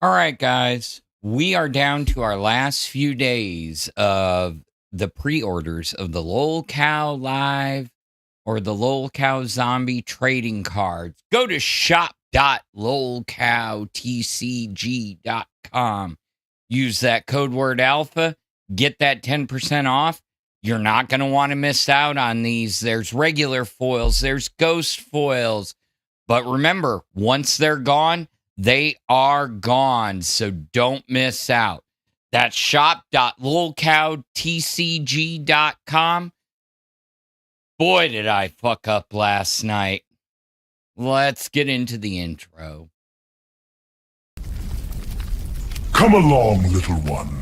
All right, guys, we are down to our last few days of the pre-orders of the Lolcow Live or the Lolcow Zombie trading cards. Go to shop.lolcowtcg.com. Use that code word alpha, get that 10% off. You're not going to want to miss out on these. There's regular foils, there's ghost foils. But remember, once they're gone, they are gone, so don't miss out. That's shop.lolcowtcg.com. Boy, did I fuck up last night. Let's get into the intro. Come along, little one.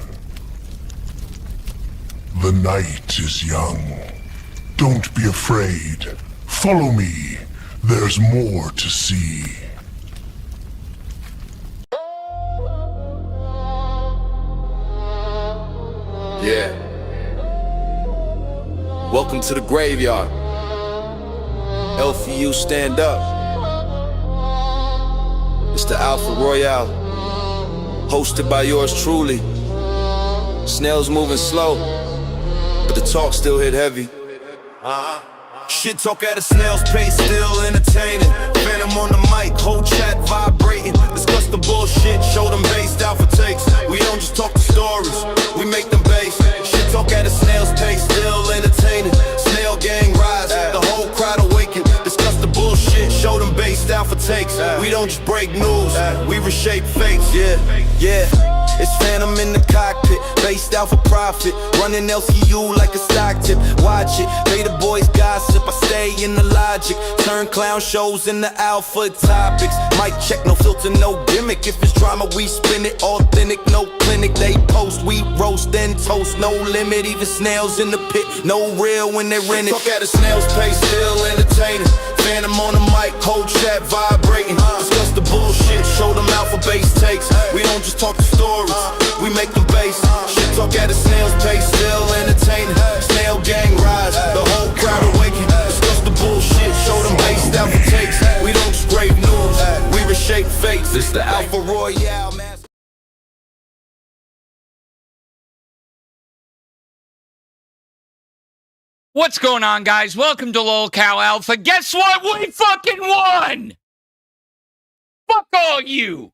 The night is young. Don't be afraid. Follow me. There's more to see. Yeah. Welcome to the graveyard. LFU, stand up. It's the Alpha Royale, hosted by yours truly. Snails moving slow, but the talk still hit heavy. Shit talk at a snail's pace, still entertaining. Phantom on the mic, whole chat vibrating. Discuss the bullshit, show them based alpha takes. We don't just talk the stories, we make them base. Shit talk at a snail's pace, still entertaining. Snail gang rise, the whole crowd awaken. Discuss the bullshit, show them based alpha takes. We don't just break news, we reshape fates. Yeah. It's Phantom in the cockpit, based out for profit. Running LCU like a stock tip. Watch it, pay the boys gossip. I stay in the logic. Turn clown shows into alpha topics. Mic check, no filter, no gimmick. If it's drama, we spin it. Authentic, no clinic. They post, we roast, then toast. No limit, even snails in the pit. No real when they're in it. Talk at a snail's pace, still entertaining. Phantom on the mic, whole chat vibrating. Discuss the bullshit, show them alpha base takes. We don't just talk the stories, we make them base. Shit talk at a snail's pace, still entertaining. Snail gang rise, the whole crowd awaken. Discuss the bullshit, show them based alpha takes. We don't just grave news, we reshape fates. It's the Alpha Royale, man. What's going on, guys? Welcome to Lolcow Alpha. Guess what? We fucking won! Fuck all you!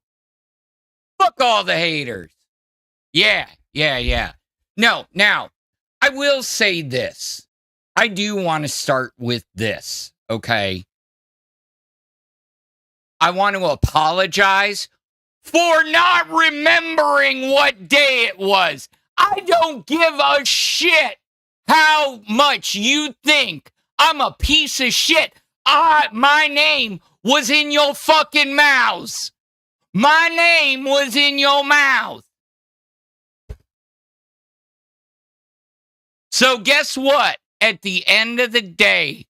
Fuck all the haters. Yeah. No, now, I will say this. I do want to start with this, okay? I want to apologize for not remembering what day it was. I don't give a shit how much you think I'm a piece of shit. My name was in your fucking mouths. My name was in your mouth. So guess what? At the end of the day,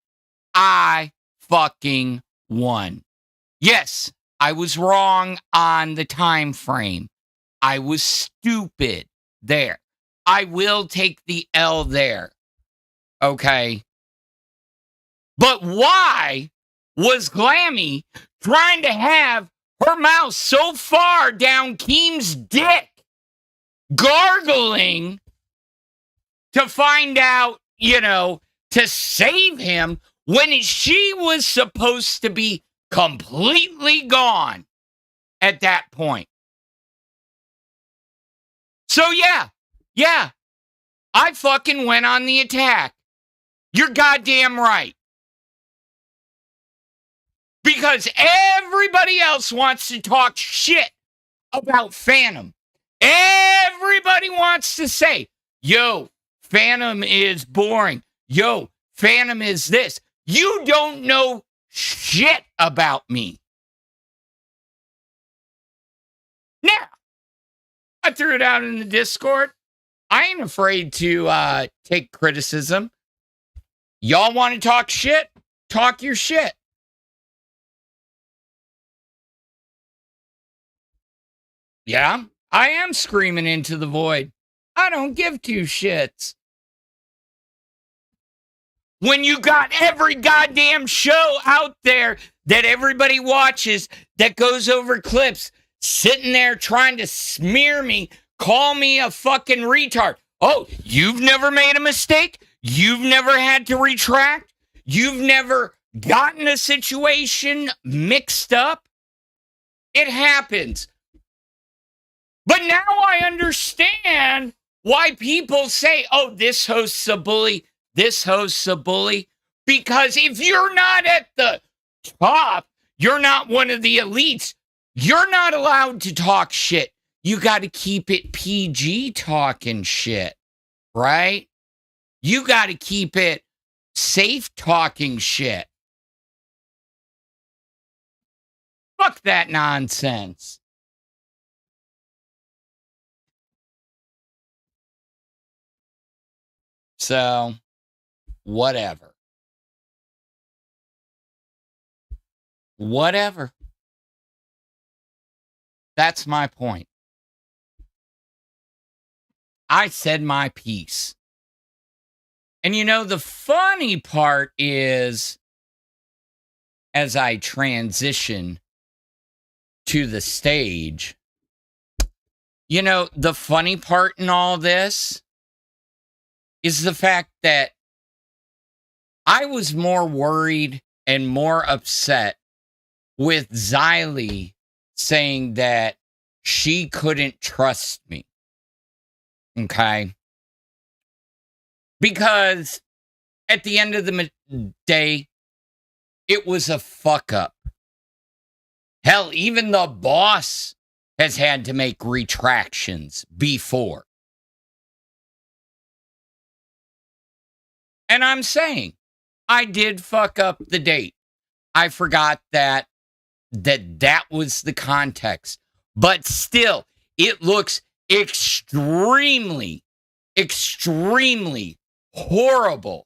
I fucking won. Yes, I was wrong on the time frame. I was stupid there. I will take the L there. Okay. But why was Glammy trying to have her mouth so far down Keem's dick, gargling to find out, to save him when she was supposed to be completely gone at that point? So yeah, I fucking went on the attack. You're goddamn right. Because everybody else wants to talk shit about Phantom. Everybody wants to say, yo, Phantom is boring. Yo, Phantom is this. You don't know shit about me. Now, I threw it out in the Discord. I ain't afraid to take criticism. Y'all want to talk shit? Talk your shit. Yeah, I am screaming into the void. I don't give two shits. When you got every goddamn show out there that everybody watches that goes over clips sitting there trying to smear me, call me a fucking retard. Oh, you've never made a mistake? You've never had to retract? You've never gotten a situation mixed up? It happens. But now I understand why people say, oh, this host's a bully, this host's a bully. Because if you're not at the top, you're not one of the elites, you're not allowed to talk shit. You got to keep it PG talking shit, right? You got to keep it safe talking shit. Fuck that nonsense. So, whatever. Whatever. That's my point. I said my piece. And you know, the funny part is, as I transition to the stage, you know, the funny part in all this is the fact that I was more worried and more upset with Xylee saying that she couldn't trust me. Okay? Because at the end of the day, it was a fuck up. Hell, even the boss has had to make retractions before. And I'm saying, I did fuck up the date. I forgot that was the context. But still, it looks extremely, extremely horrible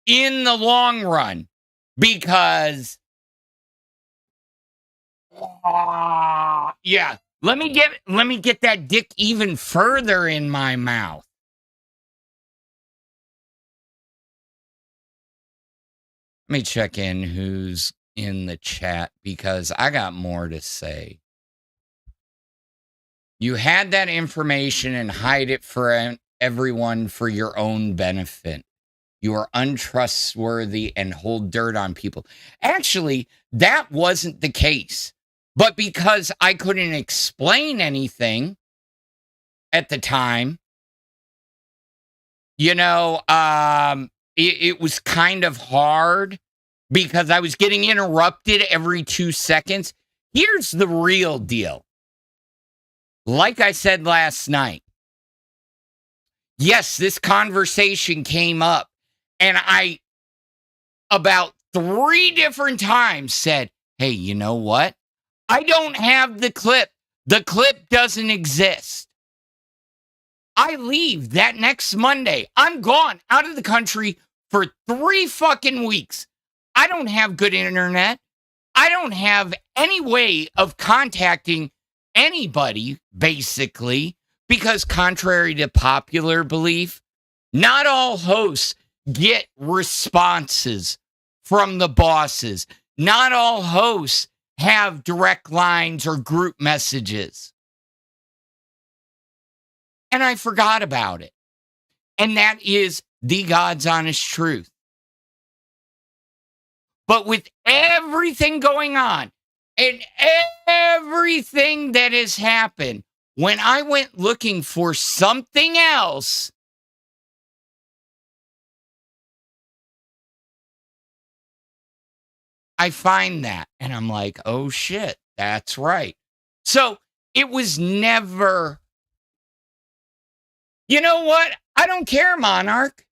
in the long run because yeah, let me get that dick even further in my mouth. Let me check in who's in the chat because I got more to say. You had that information and hide it for everyone for your own benefit. You are untrustworthy and hold dirt on people. Actually, that wasn't the case. But because I couldn't explain anything at the time, you know, it was kind of hard because I was getting interrupted every 2 seconds. Here's the real deal. Like I said last night, yes, this conversation came up, and I, about 3 different times, said, hey, you know what? I don't have the clip. The clip doesn't exist. I leave that next Monday. I'm gone out of the country for 3 fucking weeks. I don't have good internet. I don't have any way of contacting anybody, basically, because contrary to popular belief, not all hosts get responses from the bosses. Not all hosts have direct lines or group messages. And I forgot about it. And that is the God's honest truth. But with everything going on and everything that has happened, when I went looking for something else, I find that. And I'm like, oh shit, that's right. So it was never, you know what? I don't care, Monarch.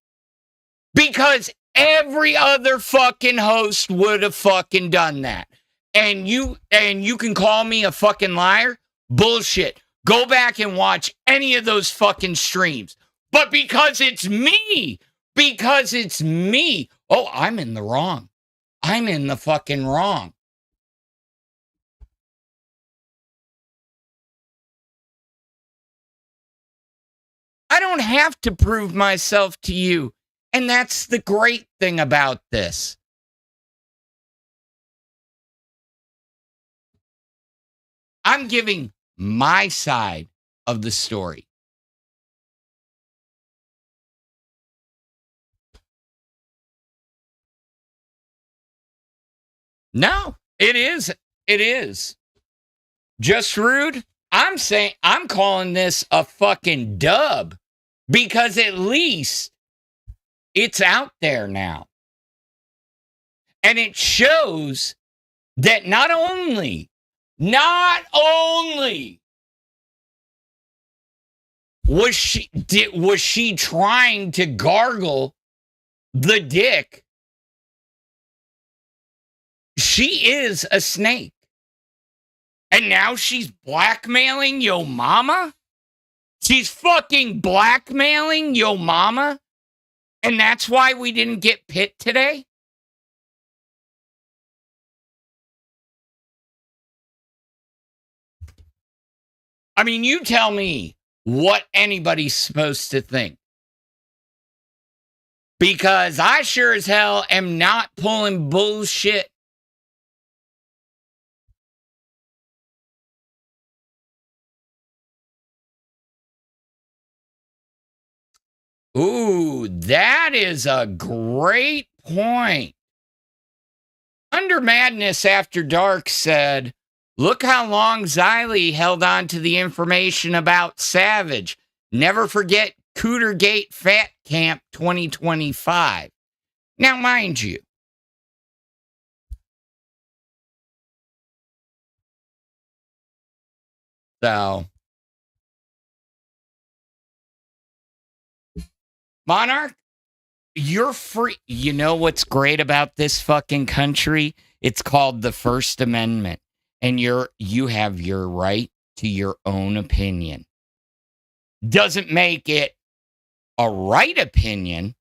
Because every other fucking host would have fucking done that. And you can call me a fucking liar? Bullshit. Go back and watch any of those fucking streams. But because it's me, oh, I'm in the wrong. I'm in the fucking wrong. I don't have to prove myself to you. And that's the great thing about this. I'm giving my side of the story. No, it is. It is. Just rude. I'm calling this a fucking dub because at least it's out there now. And it shows that not only was she trying to gargle the dick, she is a snake. And now she's blackmailing yo mama? She's fucking blackmailing yo mama? And that's why we didn't get Pitt today? I mean, you tell me what anybody's supposed to think. Because I sure as hell am not pulling bullshit. Ooh, that is a great point. Under Madness After Dark said, look how long Xylee held on to the information about Savage. Never forget Cootergate Fat Camp 2025. Now, mind you, so Monarch, you're free. You know what's great about this fucking country? It's called the First Amendment. And you have your right to your own opinion. Doesn't make it a right opinion,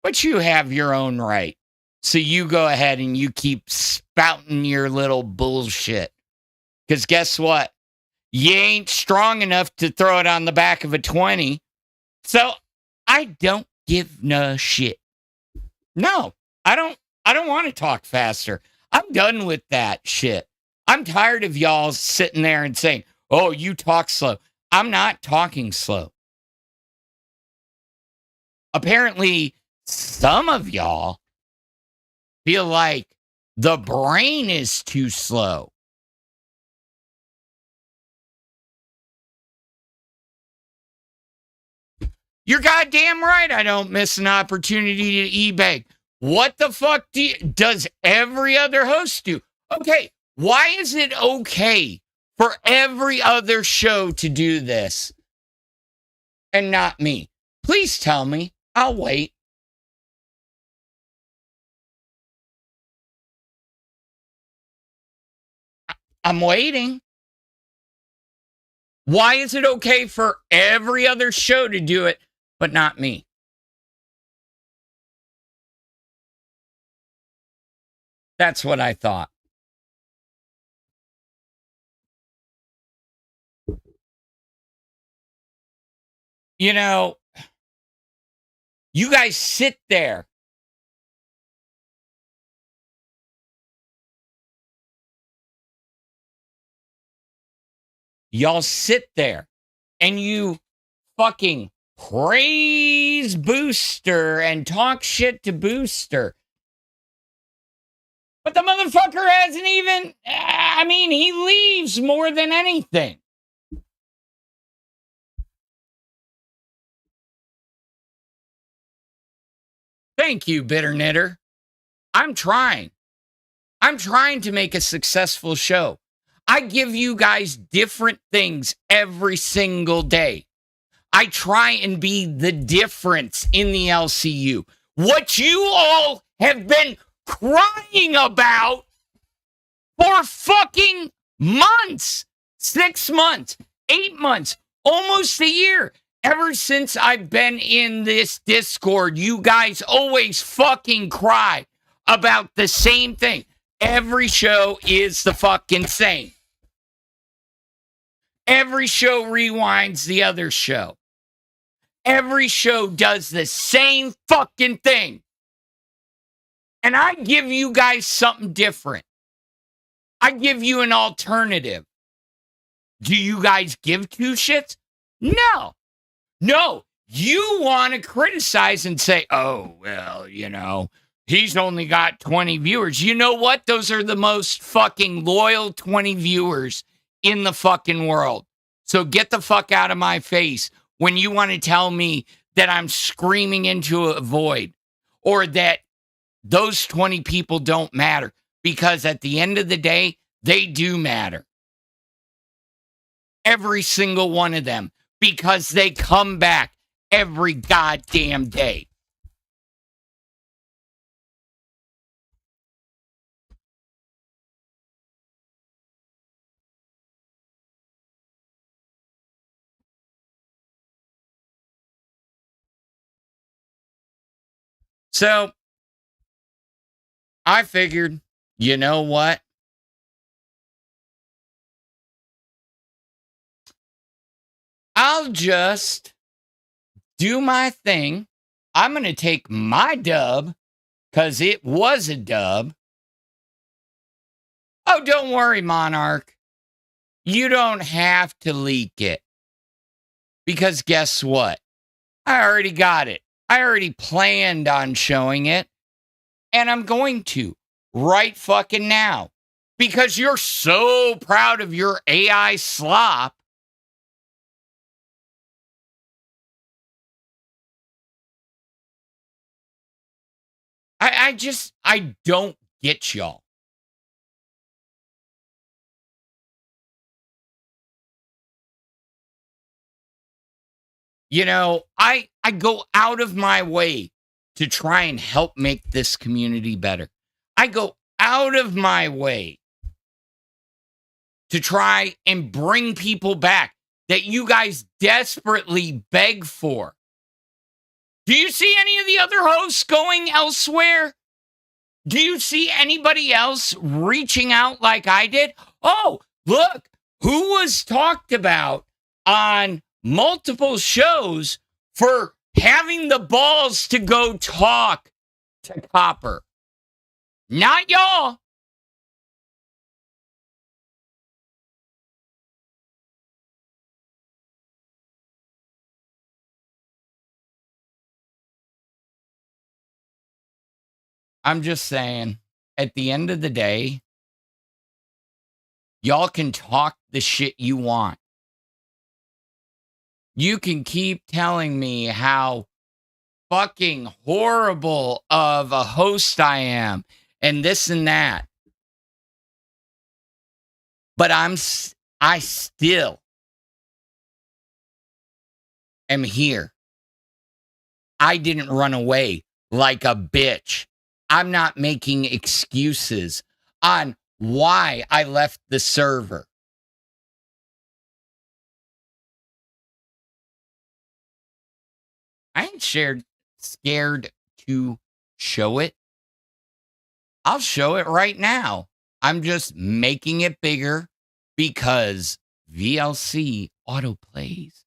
but you have your own right. So you go ahead and you keep spouting your little bullshit. Because guess what? You ain't strong enough to throw it on the back of a 20. So I don't give no shit. No, I don't want to talk faster. I'm done with that shit. I'm tired of y'all sitting there and saying, oh, you talk slow. I'm not talking slow. Apparently, some of y'all feel like the brain is too slow. You're goddamn right I don't miss an opportunity to eBay. What the fuck does every other host do? Okay, why is it okay for every other show to do this and not me? Please tell me. I'll wait. I'm waiting. Why is it okay for every other show to do it, but not me? That's what I thought. You know, you guys sit there. Y'all sit there and you fucking praise Booster and talk shit to Booster. But the motherfucker hasn't even, I mean, he leaves more than anything. Thank you, Bitter Knitter. I'm trying. I'm trying to make a successful show. I give you guys different things every single day. I try and be the difference in the LCU. What you all have been crying about for fucking months, 6 months, 8 months, almost a year. Ever since I've been in this Discord, you guys always fucking cry about the same thing. Every show is the fucking same. Every show rewinds the other show. Every show does the same fucking thing. And I give you guys something different. I give you an alternative. Do you guys give two shits? No. No. You want to criticize and say, oh, well, he's only got 20 viewers. You know what? Those are the most fucking loyal 20 viewers in the fucking world. So get the fuck out of my face when you want to tell me that I'm screaming into a void or that those 20 people don't matter, because at the end of the day, they do matter. Every single one of them, because they come back every goddamn day. So I figured, you know what? I'll just do my thing. I'm going to take my dub, because it was a dub. Oh, don't worry, Monarch. You don't have to leak it. Because guess what? I already got it. I already planned on showing it. And I'm going to right fucking now. Because you're so proud of your AI slop. I don't get y'all. I go out of my way to try and help make this community better. I go out of my way to try and bring people back that you guys desperately beg for. Do you see any of the other hosts going elsewhere? Do you see anybody else reaching out like I did? Oh, look, who was talked about on multiple shows for having the balls to go talk to Copper? Not y'all. I'm just saying, at the end of the day, y'all can talk the shit you want. You can keep telling me how fucking horrible of a host I am and this and that. But I still am here. I didn't run away like a bitch. I'm not making excuses on why I left the server. I ain't scared to show it. I'll show it right now. I'm just making it bigger because VLC autoplays.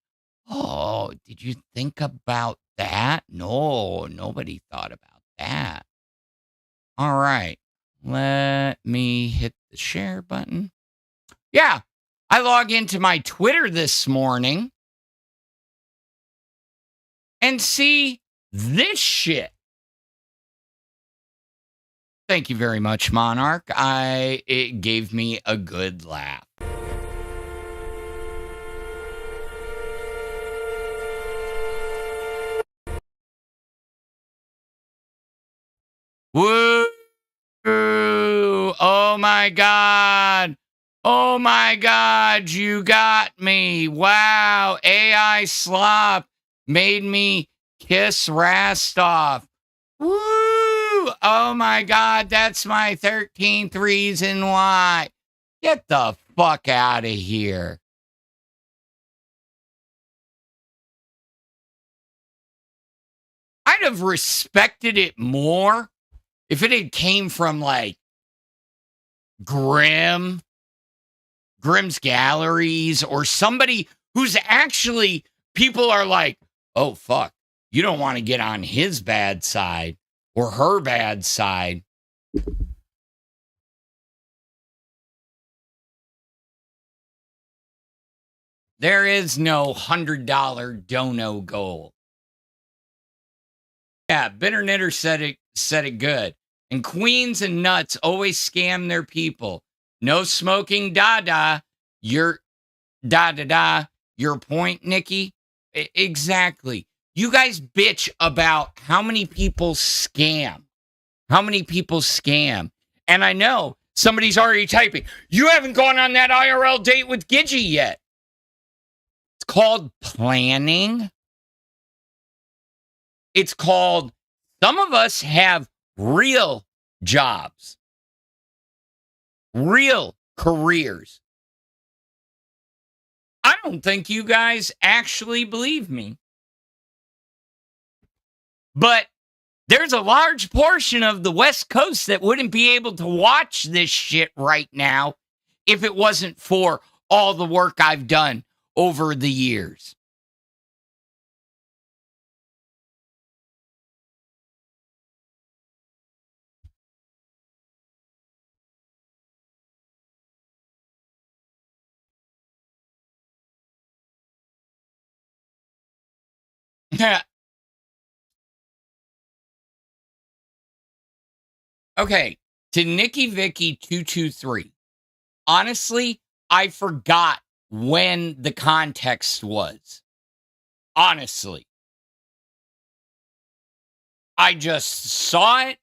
Oh, did you think about that? No, nobody thought about that. All right. Let me hit the share button. Yeah, I log into my Twitter this morning and see this shit. Thank you very much, Monarch. It gave me a good laugh. Woo! Oh my God. Oh my God, you got me. Wow. AI slop made me kiss Rastov. Woo! Oh my God, that's my 13th reason why. Get the fuck out of here. I'd have respected it more if it had came from like Grimm's Galleries, or somebody who's actually, people are like, oh, fuck, you don't want to get on his bad side or her bad side. There is no $100 dono goal. Yeah, Bitter Knitter said it good. And queens and nuts always scam their people. No smoking, da-da. Your da-da-da. Your point, Nikki? Exactly. You guys bitch about how many people scam. How many people scam. And I know somebody's already typing, you haven't gone on that IRL date with Gidgey yet. It's called planning. It's called, some of us have real jobs, real careers. I don't think you guys actually believe me. But there's a large portion of the West Coast that wouldn't be able to watch this shit right now if it wasn't for all the work I've done over the years. Okay, to Nikki Vicky 223. Honestly, I forgot when the context was. Honestly. I just saw it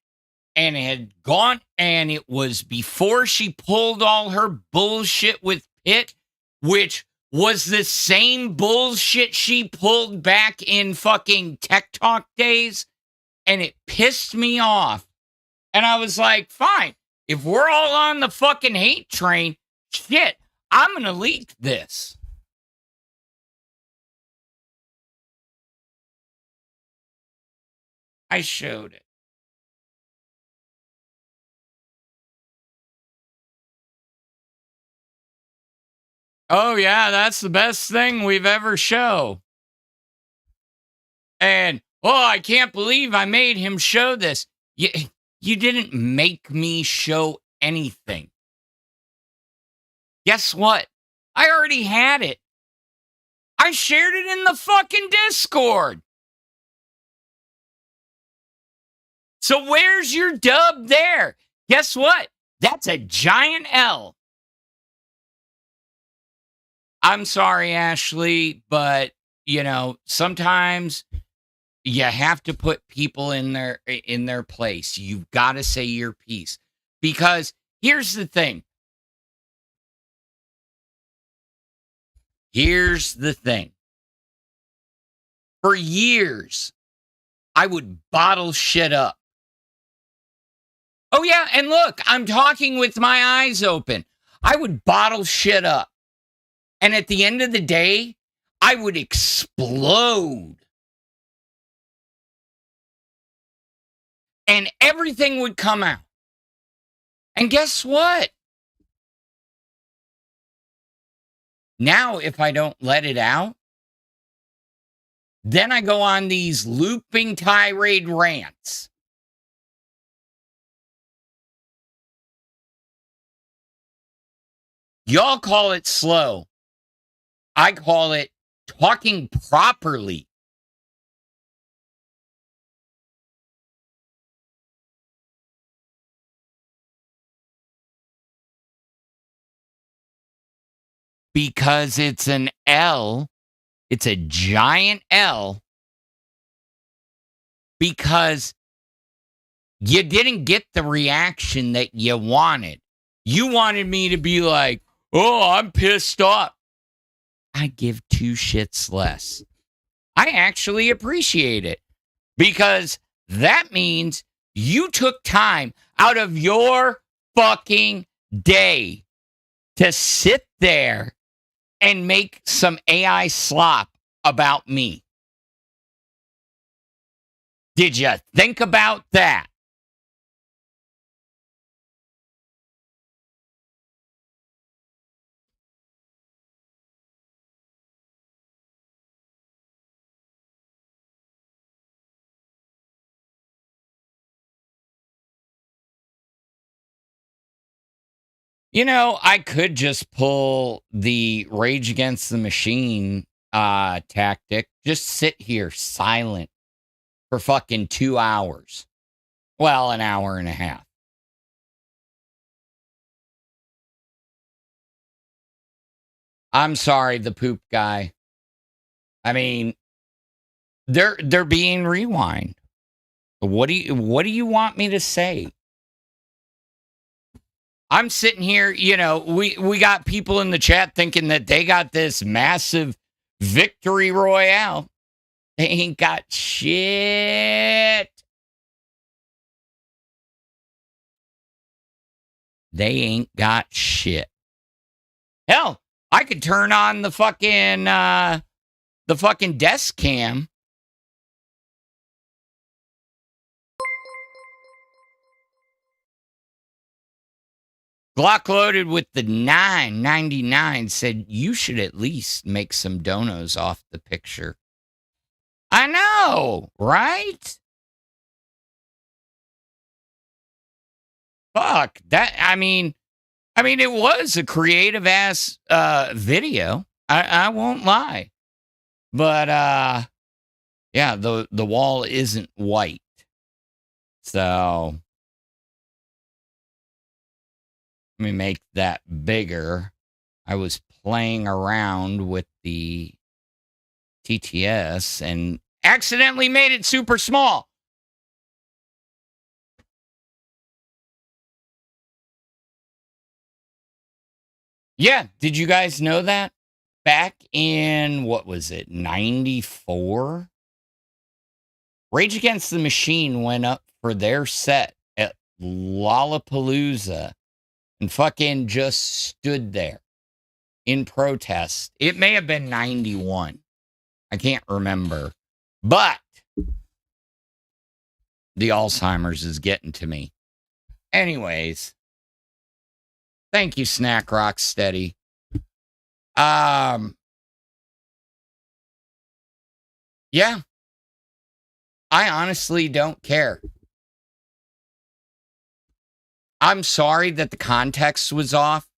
and it had gone, and it was before she pulled all her bullshit with Pitt, which was the same bullshit she pulled back in fucking Tech Talk days, and it pissed me off. And I was like, fine, if we're all on the fucking hate train, shit, I'm gonna leak this. I showed it. Oh, yeah, that's the best thing we've ever shown. And, oh, I can't believe I made him show this. You didn't make me show anything. Guess what? I already had it. I shared it in the fucking Discord. So where's your dub there? Guess what? That's a giant L. I'm sorry, Ashley, but, sometimes you have to put people in their place. You've got to say your piece. Because here's the thing. For years, I would bottle shit up. Oh, yeah, and look, I'm talking with my eyes open. I would bottle shit up. And at the end of the day, I would explode. And everything would come out. And guess what? Now, if I don't let it out, then I go on these looping tirade rants. Y'all call it slow. I call it talking properly. Because it's an L. It's a giant L. Because you didn't get the reaction that you wanted. You wanted me to be like, oh, I'm pissed off. I give two shits less. I actually appreciate it. Because that means you took time out of your fucking day to sit there and make some AI slop about me. Did you think about that? I could just pull the Rage Against the Machine tactic. Just sit here silent for fucking 2 hours. Well, an hour and a half. I'm sorry, the poop guy. I mean, they're being rewind. What do you want me to say? I'm sitting here, we got people in the chat thinking that they got this massive victory royale. They ain't got shit. They ain't got shit. Hell, I could turn on the fucking desk cam. Glock Loaded with the 9.99 said you should at least make some donos off the picture. I know, right? Fuck that. I mean, it was a creative ass video. I won't lie, but yeah, the wall isn't white, so let me make that bigger. I was playing around with the TTS and accidentally made it super small. Yeah, did you guys know that? Back in, what was it, 94? Rage Against the Machine went up for their set at Lollapalooza and fucking just stood there in protest. It may have been 91. I can't remember. But the Alzheimer's is getting to me. Anyways, thank you, Snack Rock Steady. Yeah. I honestly don't care. I'm sorry that the context was off,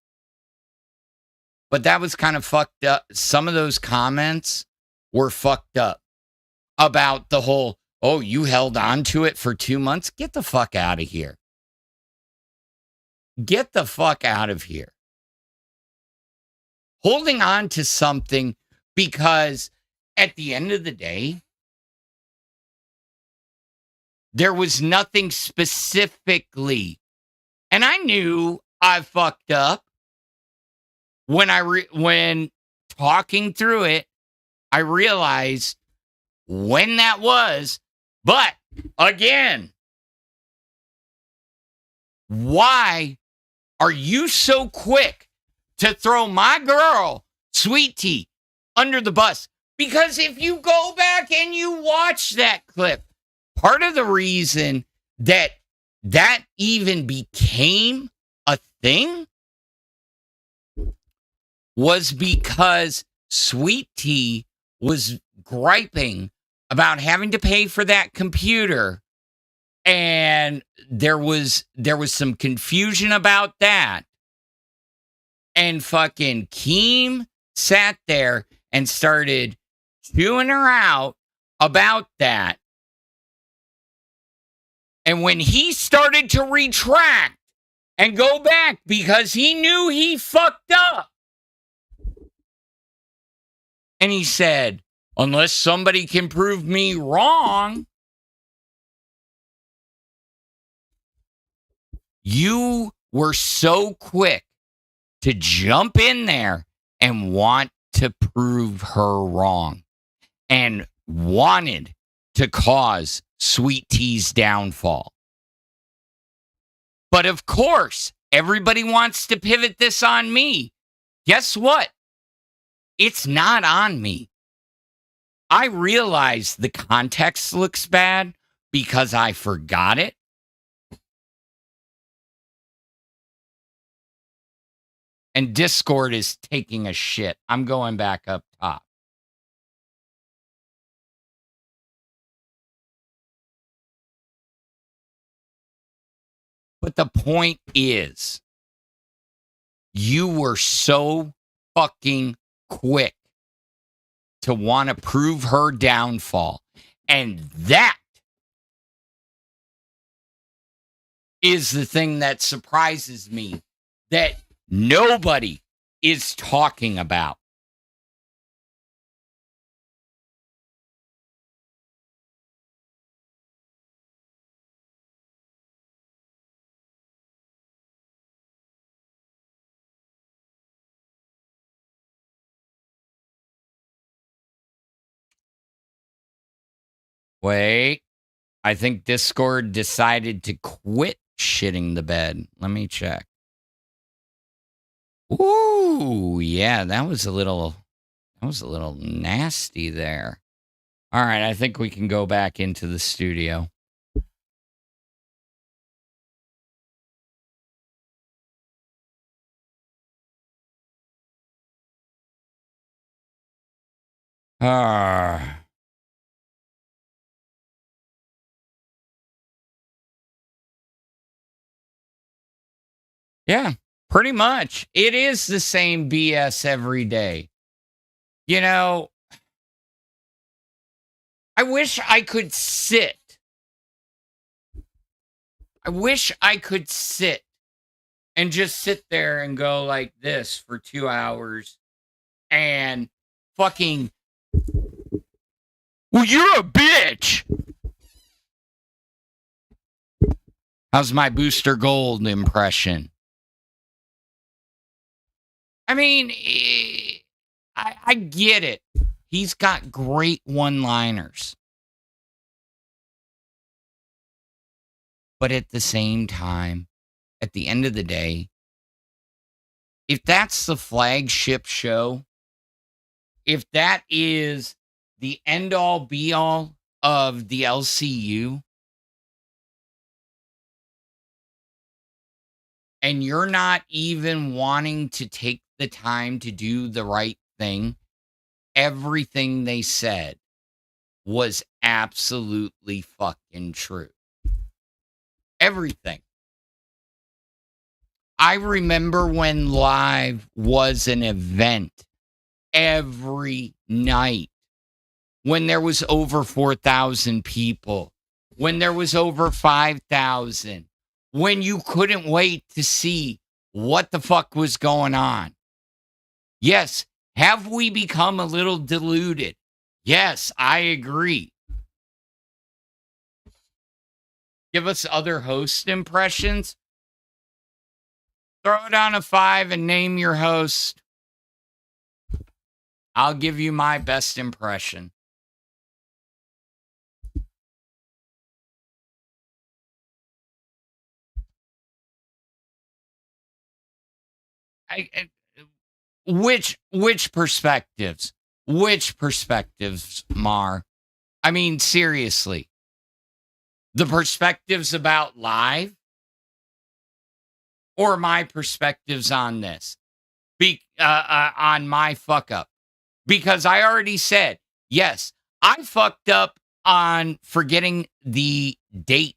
but that was kind of fucked up. Some of those comments were fucked up about the whole, oh, you held on to it for 2 months? Get the fuck out of here. Get the fuck out of here. Holding on to something because at the end of the day, there was nothing specifically. And I knew I fucked up when talking through it. I realized when that was. But again, why are you so quick to throw my girl, Sweet Tea, under the bus? Because if you go back and you watch that clip, part of the reason that even became a thing was because Sweet Tea was griping about having to pay for that computer, and there was some confusion about that, and fucking Keem sat there and started chewing her out about that. And when he started to retract and go back because he knew he fucked up, and he said, unless somebody can prove me wrong, you were so quick to jump in there and want to prove her wrong and wanted to cause Sweet Tea's downfall. But of course, everybody wants to pivot this on me. Guess what? It's not on me. I realize the context looks bad because I forgot it. And Discord is taking a shit. I'm going back up top. But the point is, you were so fucking quick to want to prove her downfall. And that is the thing that surprises me that nobody is talking about. Wait, I think Discord decided to quit shitting the bed. Let me check. Ooh, yeah, that was a little nasty there. All right, I think we can go back into the studio. Ah. Yeah, pretty much. It is the same BS every day. You know, I wish I could sit. I wish I could sit and just sit there and go like this for 2 hours and fucking, well, you're a bitch. How's my Booster Gold impression? I mean, I get it. He's got great one-liners. But at the same time, at the end of the day, if that's the flagship show, if that is the end-all, be-all of the LCU, and you're not even wanting to take the time to do the right thing, everything they said was absolutely fucking true. Everything. I remember when live was an event every night, when there was over 4,000 people, when there was over 5,000, when you couldn't wait to see what the fuck was going on. Yes, have we become a little deluded? Yes, I agree. Give us other host impressions. Throw it on a 5 and name your host. I'll give you my best impression. Which perspectives? Which perspectives, Mar? I mean, seriously. The perspectives about live? Or my perspectives on this? On my fuck up? Because I already said, yes, I fucked up on forgetting the date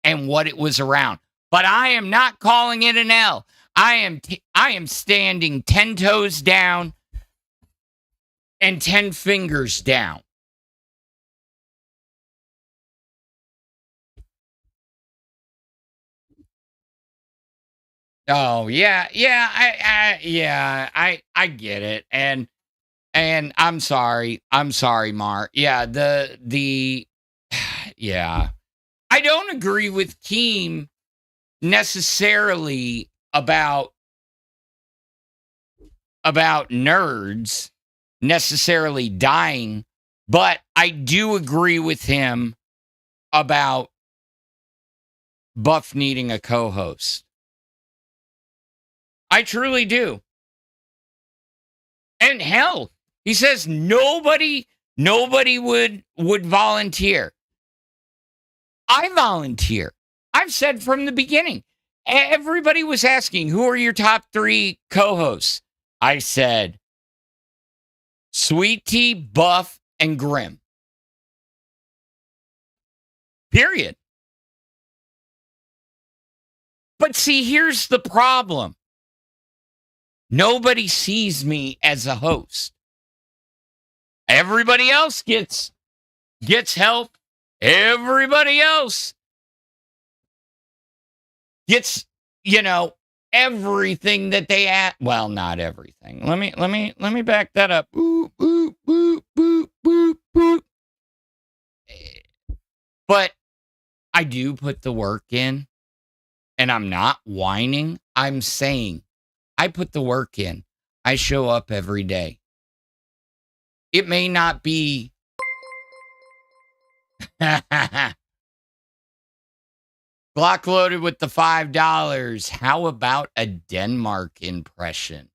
and what it was around. But I am not calling it an L. I am standing 10 toes down and 10 fingers down. Oh, yeah, I get it. And I'm sorry, Mar. Yeah, yeah. I don't agree with Keem necessarily about nerds necessarily dying, but I do agree with him about Buff needing a co-host. I truly do. And hell, he says nobody would volunteer. I volunteer. I've said from the beginning. Everybody was asking, who are your top 3 co-hosts? I said, Sweet Tea, Buff, and Grim. Period. But see, here's the problem. Nobody sees me as a host. Everybody else gets help. Everybody else gets, everything that they ask. Well, not everything. Let me back that up. Boop, boop, boop, boop, boop, boop. But I do put the work in, and I'm not whining. I'm saying I put the work in. I show up every day. It may not be Glock loaded with the $5. How about a Denmark impression?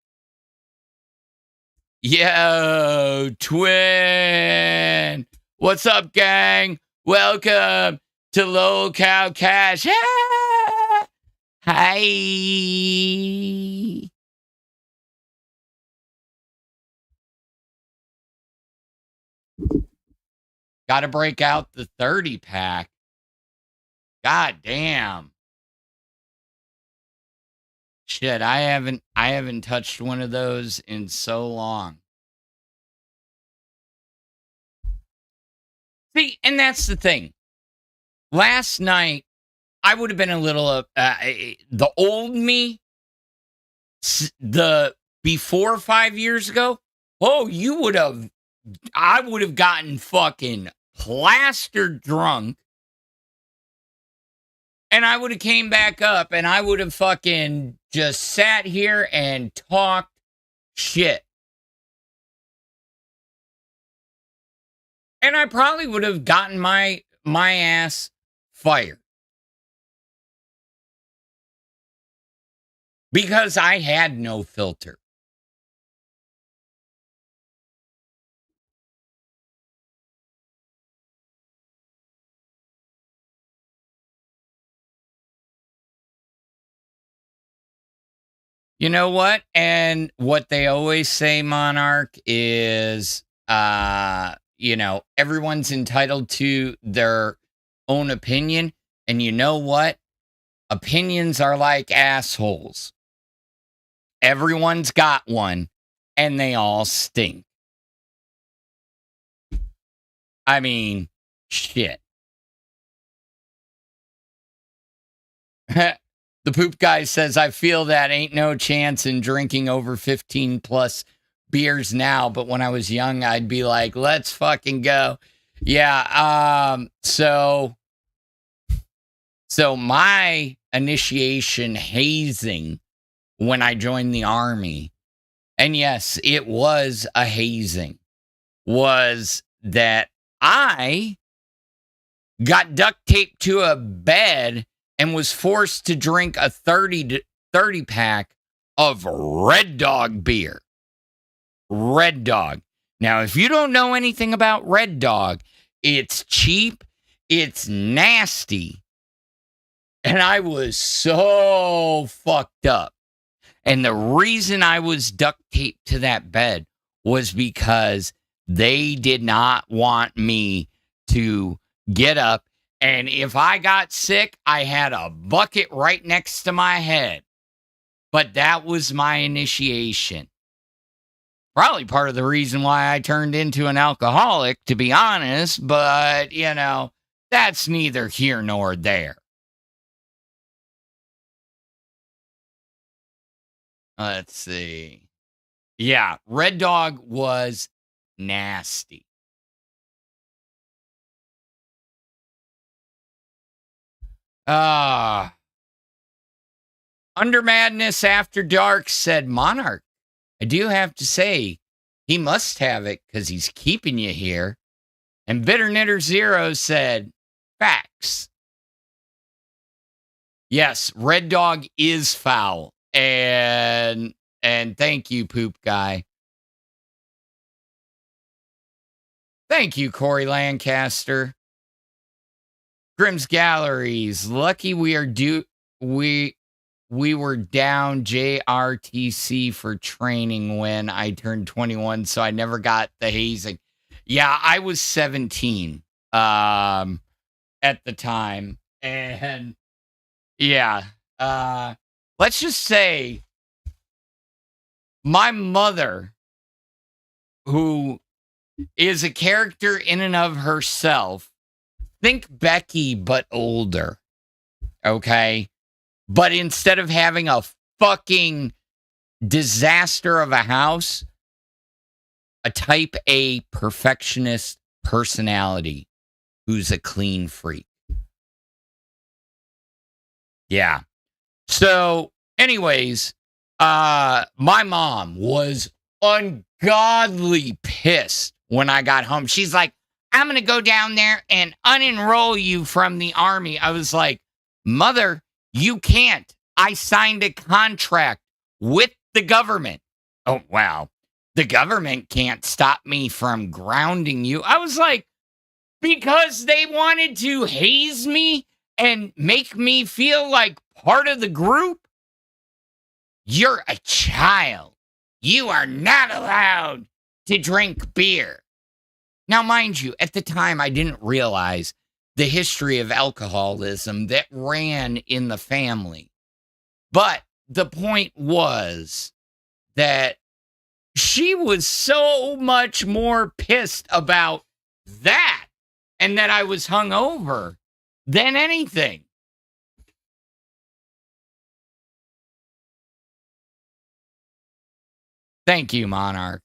Yo, twin. What's up, gang? Welcome to Lolcow Cash. Ah! Hi. Got to break out the 30 pack. God damn. Shit, I haven't touched one of those in so long. See, and that's the thing. Last night, I would have been a little, the old me, the before 5 years ago, I would have gotten fucking plastered drunk. And I would have came back up and I would have fucking just sat here and talked shit. And I probably would have gotten my ass fired. Because I had no filter. You know what? And what they always say, Monarch, is, everyone's entitled to their own opinion. And you know what? Opinions are like assholes. Everyone's got one, and they all stink. I mean, shit. The poop guy says, I feel that ain't no chance in drinking over 15 plus beers now. But when I was young, I'd be like, let's fucking go. Yeah. So my initiation hazing when I joined the army, and yes, it was a hazing, was that I got duct taped to a bed and was forced to drink a 30 pack of Red Dog beer. Red Dog. Now, if you don't know anything about Red Dog, it's cheap, it's nasty, and I was so fucked up. And the reason I was duct taped to that bed was because they did not want me to get up. And if I got sick, I had a bucket right next to my head. But that was my initiation. Probably part of the reason why I turned into an alcoholic, to be honest. But, that's neither here nor there. Let's see. Yeah, Red Dog was nasty. Under Madness After Dark said, Monarch, I do have to say, he must have it because he's keeping you here. And Bitter Knitter Zero said, facts. Yes, Red Dog is foul. And thank you, Poop Guy. Thank you, Corey Lancaster. Grimm's Galleries. Lucky we were down JRTC for training when I turned 21, so I never got the hazing. Yeah, I was 17 at the time. And yeah, let's just say my mother, who is a character in and of herself, think Becky, but older. Okay? But instead of having a fucking disaster of a house, a type A perfectionist personality who's a clean freak. Yeah. So, anyways, my mom was ungodly pissed when I got home. She's like, I'm going to go down there and unenroll you from the army. I was like, Mother, you can't. I signed a contract with the government. Oh, wow. The government can't stop me from grounding you. I was like, because they wanted to haze me and make me feel like part of the group? You're a child. You are not allowed to drink beer. Now, mind you, at the time, I didn't realize the history of alcoholism that ran in the family. But the point was that she was so much more pissed about that and that I was hungover than anything. Thank you, Monarch.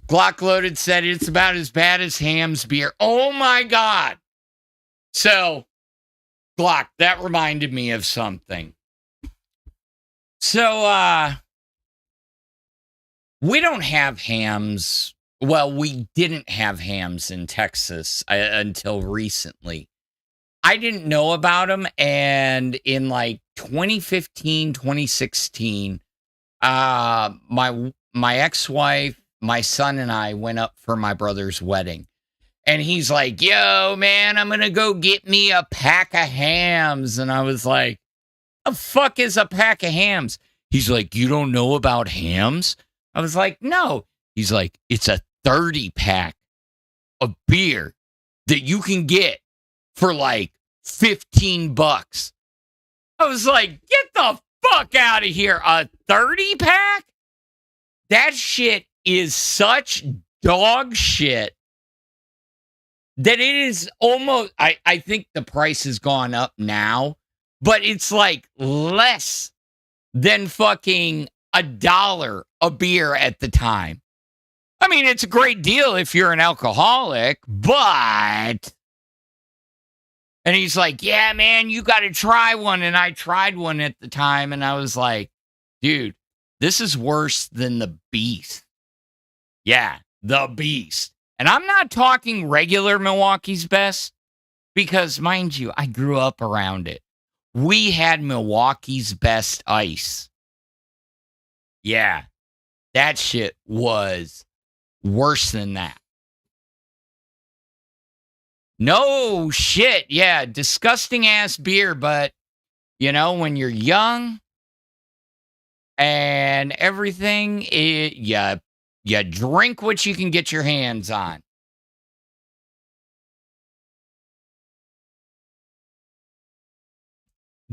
Glock Loaded said it's about as bad as Ham's beer. Oh my God. So, Glock, that reminded me of something. So, we don't have Hams. Well, we didn't have Hams in Texas until recently. I didn't know about them. And in like 2015, 2016, my ex-wife, my son, and I went up for my brother's wedding. And he's like, yo, man, I'm going to go get me a pack of Hams. And I was like, the fuck is a pack of Hams? He's like, you don't know about Hams? I was like, no. He's like, it's a 30 pack of beer that you can get for like $15. I was like, get the fuck out of here. A 30 pack? That shit is such dog shit that it is almost, I think the price has gone up now, but it's like less than fucking $1 a beer at the time. I mean, it's a great deal if you're an alcoholic, but... And he's like, yeah, man, you got to try one. And I tried one at the time, and I was like, dude, this is worse than the Beast. Yeah, the Beast. And I'm not talking regular Milwaukee's Best, because, mind you, I grew up around it. We had Milwaukee's Best Ice. Yeah, that shit was worse than that. No shit. Yeah, disgusting ass beer, but you know, when you're young and everything, you drink what you can get your hands on.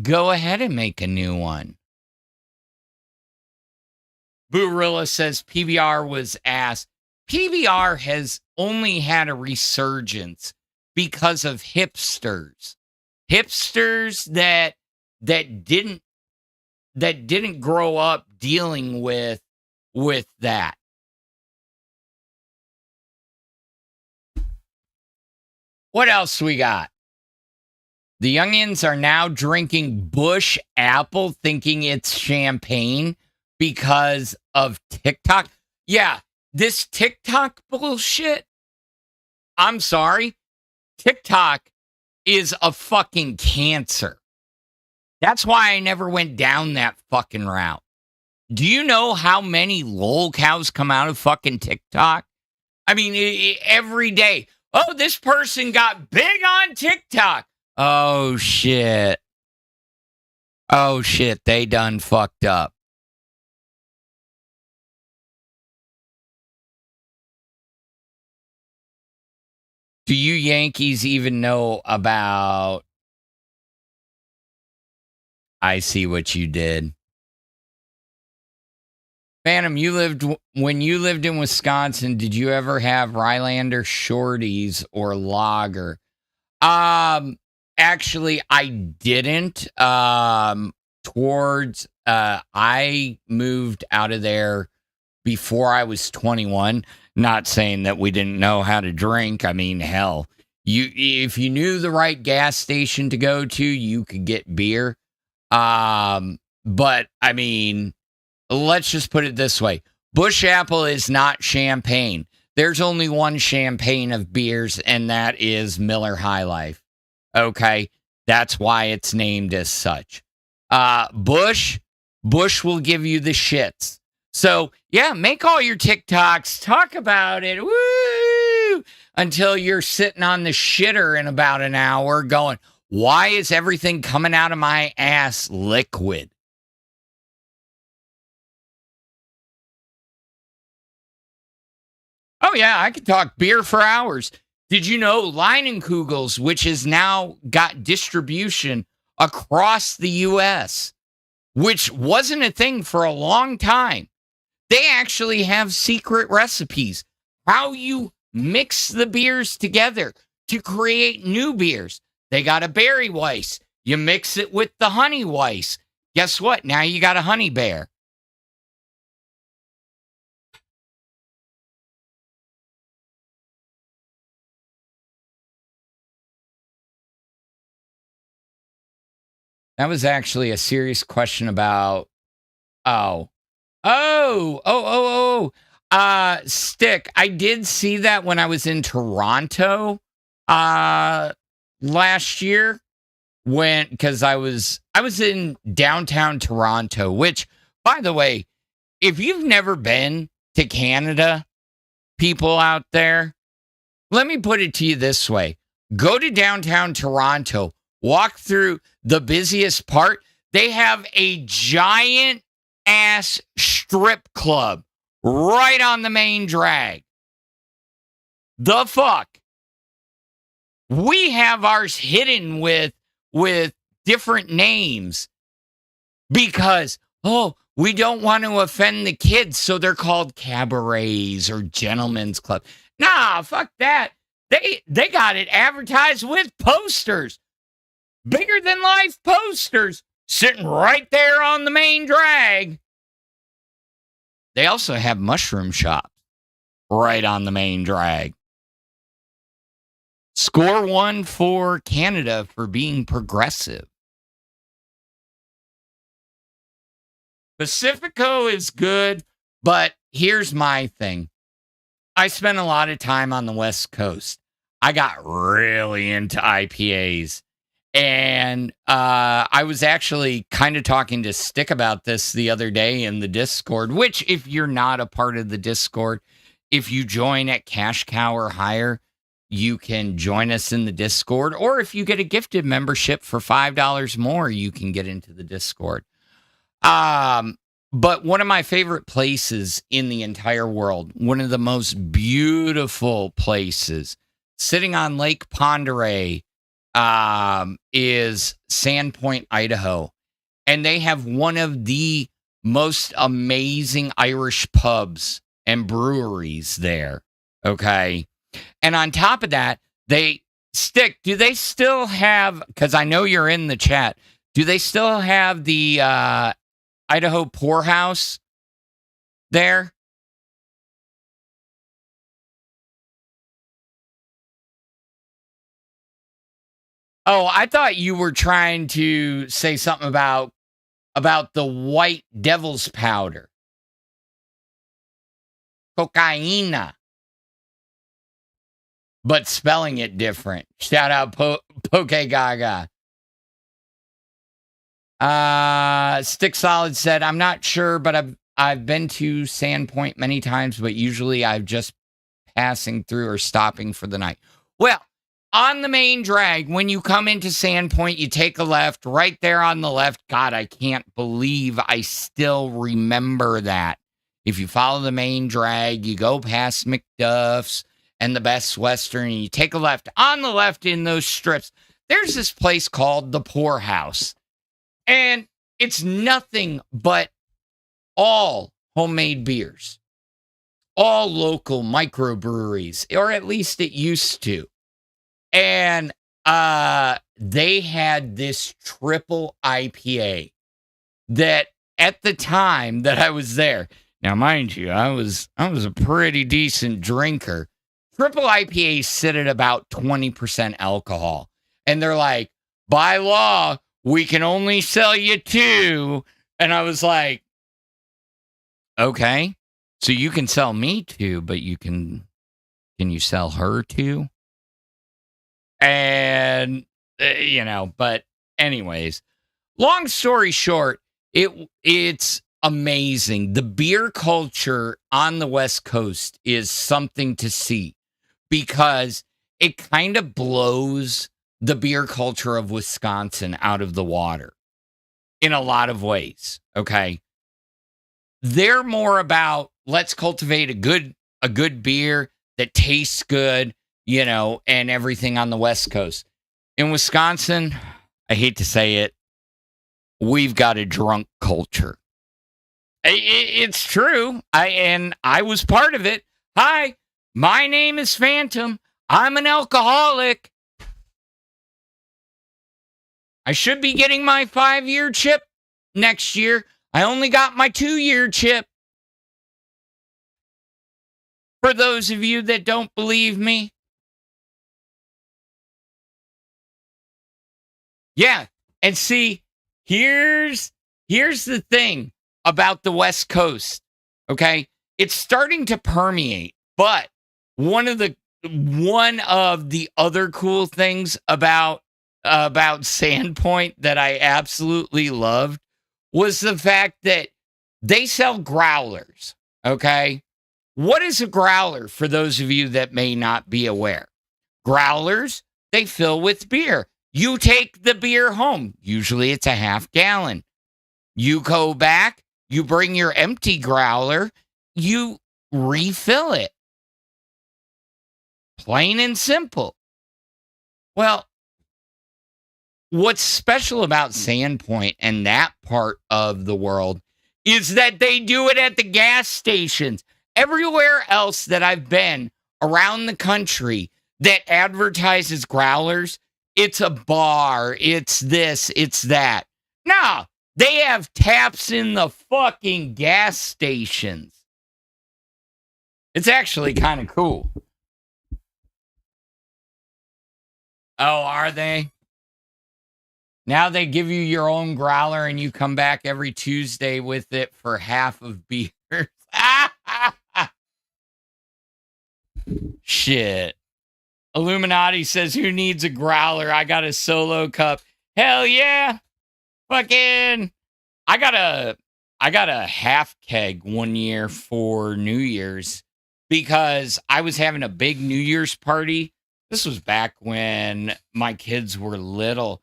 Go ahead and make a new one. Boorilla says PBR was ass. PBR has only had a resurgence because of hipsters. Hipsters that didn't grow up dealing with that. What else we got? The youngins are now drinking Bush Apple, thinking it's champagne because of TikTok. Yeah, this TikTok bullshit. I'm sorry. TikTok is a fucking cancer. That's why I never went down that fucking route. Do you know how many Lolcows come out of fucking TikTok? I mean, every day. Oh, this person got big on TikTok. Oh, shit. Oh, shit. They done fucked up. Do you Yankees even know about... I see what you did. Phantom, when you lived in Wisconsin, did you ever have Rylander shorties or lager? Actually, I didn't. I moved out of there before I was 21. Not saying that we didn't know how to drink. I mean, hell, if you knew the right gas station to go to, you could get beer. But I mean, let's just put it this way. Bush Apple is not champagne. There's only one champagne of beers, and that is Miller High Life. Okay? That's why it's named as such. Bush will give you the shits. So, yeah, make all your TikToks. Talk about it. Woo! Until you're sitting on the shitter in about an hour going, why is everything coming out of my ass liquid? Oh, yeah, I could talk beer for hours. Did you know Leinenkugels, which has now got distribution across the U.S., which wasn't a thing for a long time, they actually have secret recipes, how you mix the beers together to create new beers. They got a berry Weiss. You mix it with the honey Weiss. Guess what? Now you got a honey bear. That was actually a serious question about, Stick. I did see that when I was in Toronto last year, because I was in downtown Toronto, which, by the way, if you've never been to Canada, people out there, let me put it to you this way. Go to downtown Toronto, walk through the busiest part. They have a giant ass strip club right on the main drag. The fuck? We have ours hidden with different names because, we don't want to offend the kids, so they're called cabarets or gentlemen's club. Nah, fuck that. They got it advertised with posters. Bigger than life posters sitting right there on the main drag. They also have mushroom shops right on the main drag. Score one for Canada for being progressive. Pacifico is good, but here's my thing. I spent a lot of time on the West Coast. I got really into IPAs. And I was actually kind of talking to Stick about this the other day in the Discord, which if you're not a part of the Discord, if you join at Cash Cow or higher, you can join us in the Discord. Or if you get a gifted membership for $5 more, you can get into the Discord. But one of my favorite places in the entire world, one of the most beautiful places, sitting on Lake Pend is Sandpoint, Idaho. And they have one of the most amazing Irish pubs and breweries there. Okay. And on top of that, do they still have, because I know you're in the chat, do they still have the Idaho Poorhouse there? Oh, I thought you were trying to say something about the white devil's powder. Cocaina. But spelling it different. Shout out Poke Gaga. Stick Solid said, I'm not sure, but I've been to Sandpoint many times, but usually I've just passing through or stopping for the night. Well, on the main drag, when you come into Sandpoint, you take a left. Right there on the left, God, I can't believe I still remember that. If you follow the main drag, you go past McDuff's and the Best Western, and you take a left. On the left in those strips, there's this place called the Poorhouse. And it's nothing but all homemade beers. All local microbreweries, or at least it used to. And they had this triple IPA that at the time that I was there, now mind you, I was a pretty decent drinker. Triple IPAs sit at about 20% alcohol. And they're like, by law, we can only sell you 2. And I was like, okay, so you can sell me 2, but can you sell her 2? And, but anyways, long story short, it's amazing. The beer culture on the West Coast is something to see because it kind of blows the beer culture of Wisconsin out of the water in a lot of ways. Okay. They're more about let's cultivate a good beer that tastes good, and everything on the West Coast. In Wisconsin, I hate to say it, we've got a drunk culture. It's true. I was part of it. Hi, my name is Phantom. I'm an alcoholic. I should be getting my 5-year chip next year. I only got my 2-year chip. For those of you that don't believe me. Yeah. And see, here's the thing about the West Coast. Okay. It's starting to permeate. But one of the other cool things about Sandpoint that I absolutely loved was the fact that they sell growlers. Okay. What is a growler for those of you that may not be aware? Growlers, they fill with beer. You take the beer home. Usually it's a half gallon. You go back, you bring your empty growler, you refill it. Plain and simple. Well, what's special about Sandpoint and that part of the world is that they do it at the gas stations. Everywhere else that I've been around the country that advertises growlers, it's a bar, it's this, it's that. No, they have taps in the fucking gas stations. It's actually kind of cool. Oh, are they? Now they give you your own growler and you come back every Tuesday with it for half of beers. Shit. Illuminati says, who needs a growler? I got a solo cup. Hell yeah. Fucking. I got a half keg one year for New Year's because I was having a big New Year's party. This was back when my kids were little.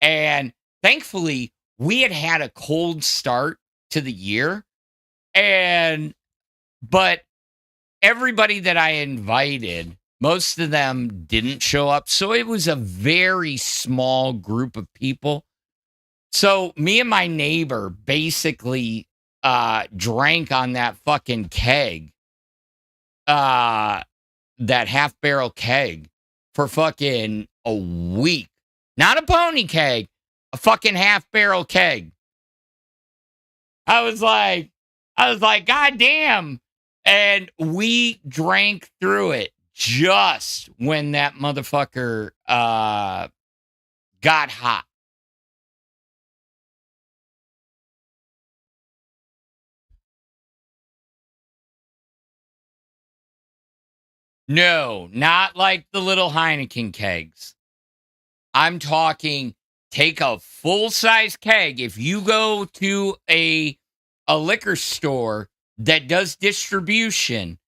And thankfully, we had a cold start to the year. But everybody that I invited, most of them didn't show up. So it was a very small group of people. So me and my neighbor basically drank on that fucking keg, that half barrel keg for fucking a week. Not a pony keg, a fucking half barrel keg. I was like, God damn. And we drank through it just when that motherfucker got hot. No, not like the little Heineken kegs. I'm talking take a full-size keg. If you go to a liquor store that does distribution,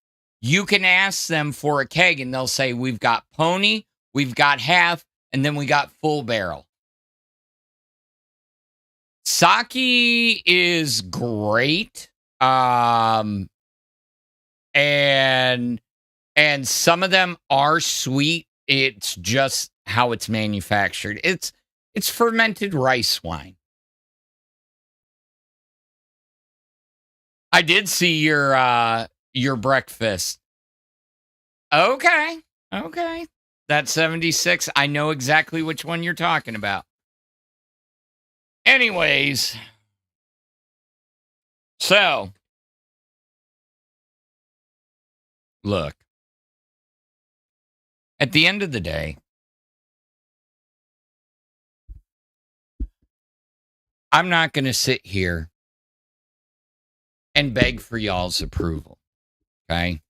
you can ask them for a keg and they'll say, we've got pony, we've got half, and then we got full barrel. Sake is great. And some of them are sweet. It's just how it's manufactured. It's fermented rice wine. I did see your breakfast. Okay. That 76. I know exactly which one you're talking about. Anyways, so look, at the end of the day, I'm not going to sit here and beg for y'all's approval. Okay.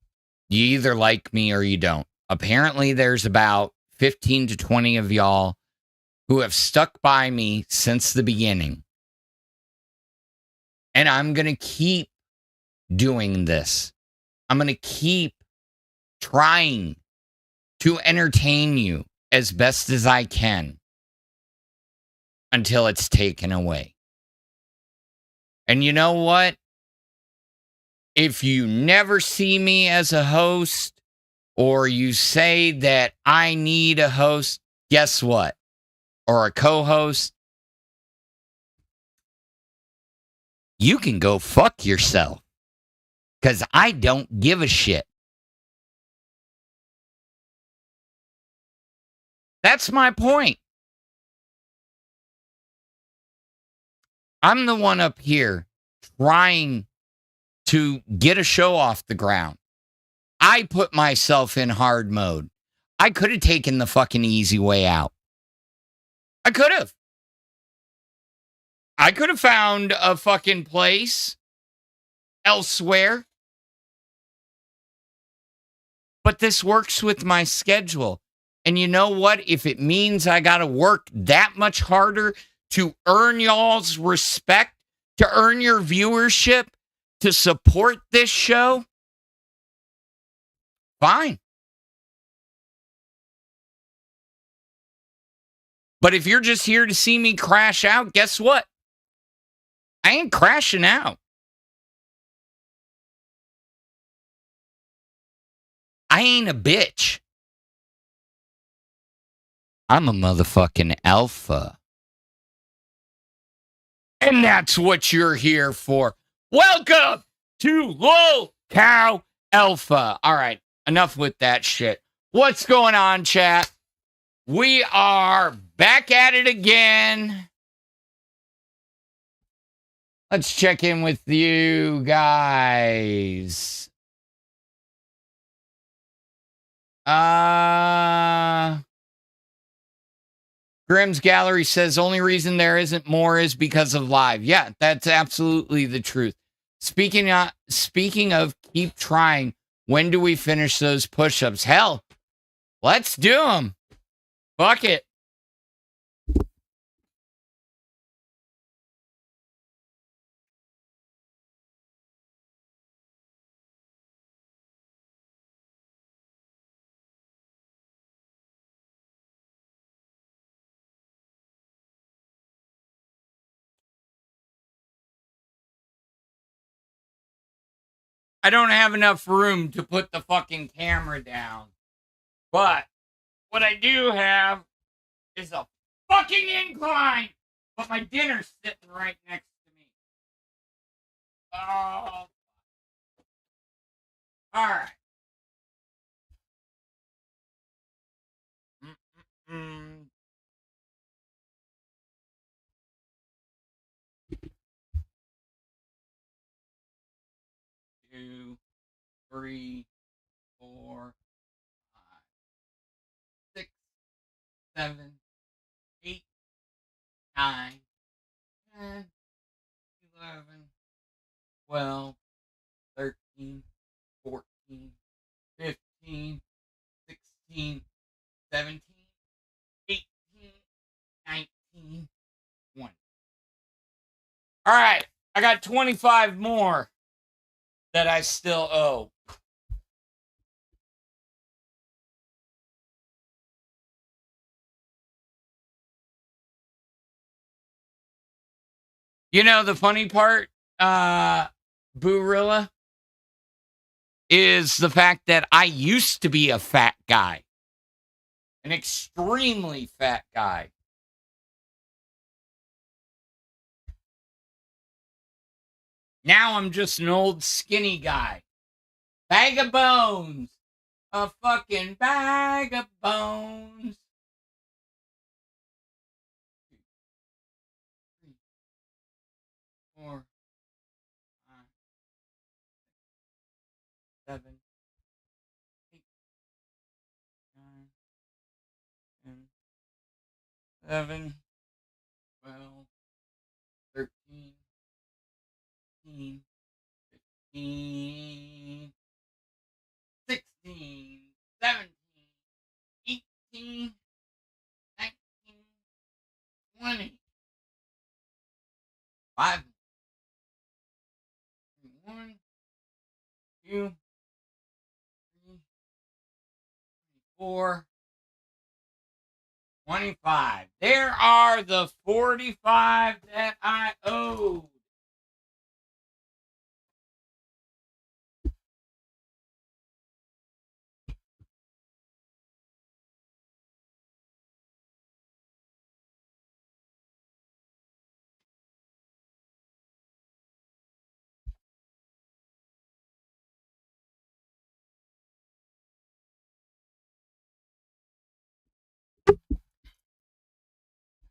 You either like me or you don't. Apparently, there's about 15 to 20 of y'all who have stuck by me since the beginning. And I'm going to keep doing this. I'm going to keep trying to entertain you as best as I can until it's taken away. And you know what? If you never see me as a host or you say that I need a host, guess what? Or a co-host, you can go fuck yourself. Because I don't give a shit. That's my point. I'm the one up here trying to get a show off the ground. I put myself in hard mode. I could have taken the fucking easy way out. I could have. I could have found a fucking place elsewhere. But this works with my schedule. And you know what? If it means I got to work that much harder to earn y'all's respect, to earn your viewership, to support this show, fine. But if you're just here to see me crash out, guess what? I ain't crashing out. I ain't a bitch. I'm a motherfucking alpha. And that's what you're here for. Welcome to Lolcow Alpha. All right, enough with that shit. What's going on, chat? We are back at it again. Let's check in with you guys. Grimm's Gallery says only reason there isn't more is because of live. Yeah, that's absolutely the truth. Speaking of keep trying, when do we finish those push-ups? Hell, let's do them. Fuck it. I don't have enough room to put the fucking camera down. But what I do have is a fucking incline. But my dinner's sitting right next to me. Oh. All right. Mm-mm-mm. 2, 3, 4, 5, 6, 7, 8, 9, 10, 11, 12, 13, 14, 15, 16, 17, 18, 19, 20. All right, I got 25 more that I still owe. You know, the funny part, Boorilla, is the fact that I used to be a fat guy. An extremely fat guy. Now I'm just an old skinny guy. Bag of bones. A fucking bag of bones. 2, 3, 4, 5, 7, 8, 9, 10, 11, 12, 13, 14, 15, 16, 17, 18, 19, 20, 5, 1, 2, 3, 4, 25. There are the 45 that I owed.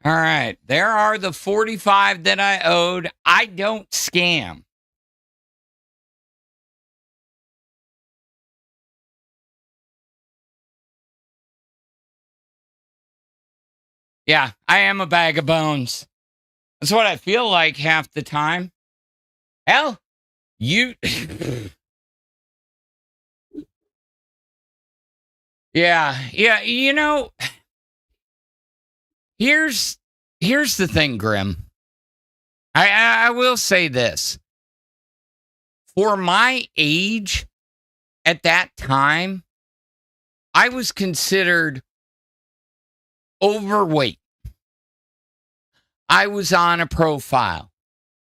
All right. There are the 45 that I owed. I don't scam. Yeah, I am a bag of bones. That's what I feel like half the time. Hell, you. Yeah. You know, here's the thing, Grim. I will say this. For my age at that time, I was considered overweight. I was on a profile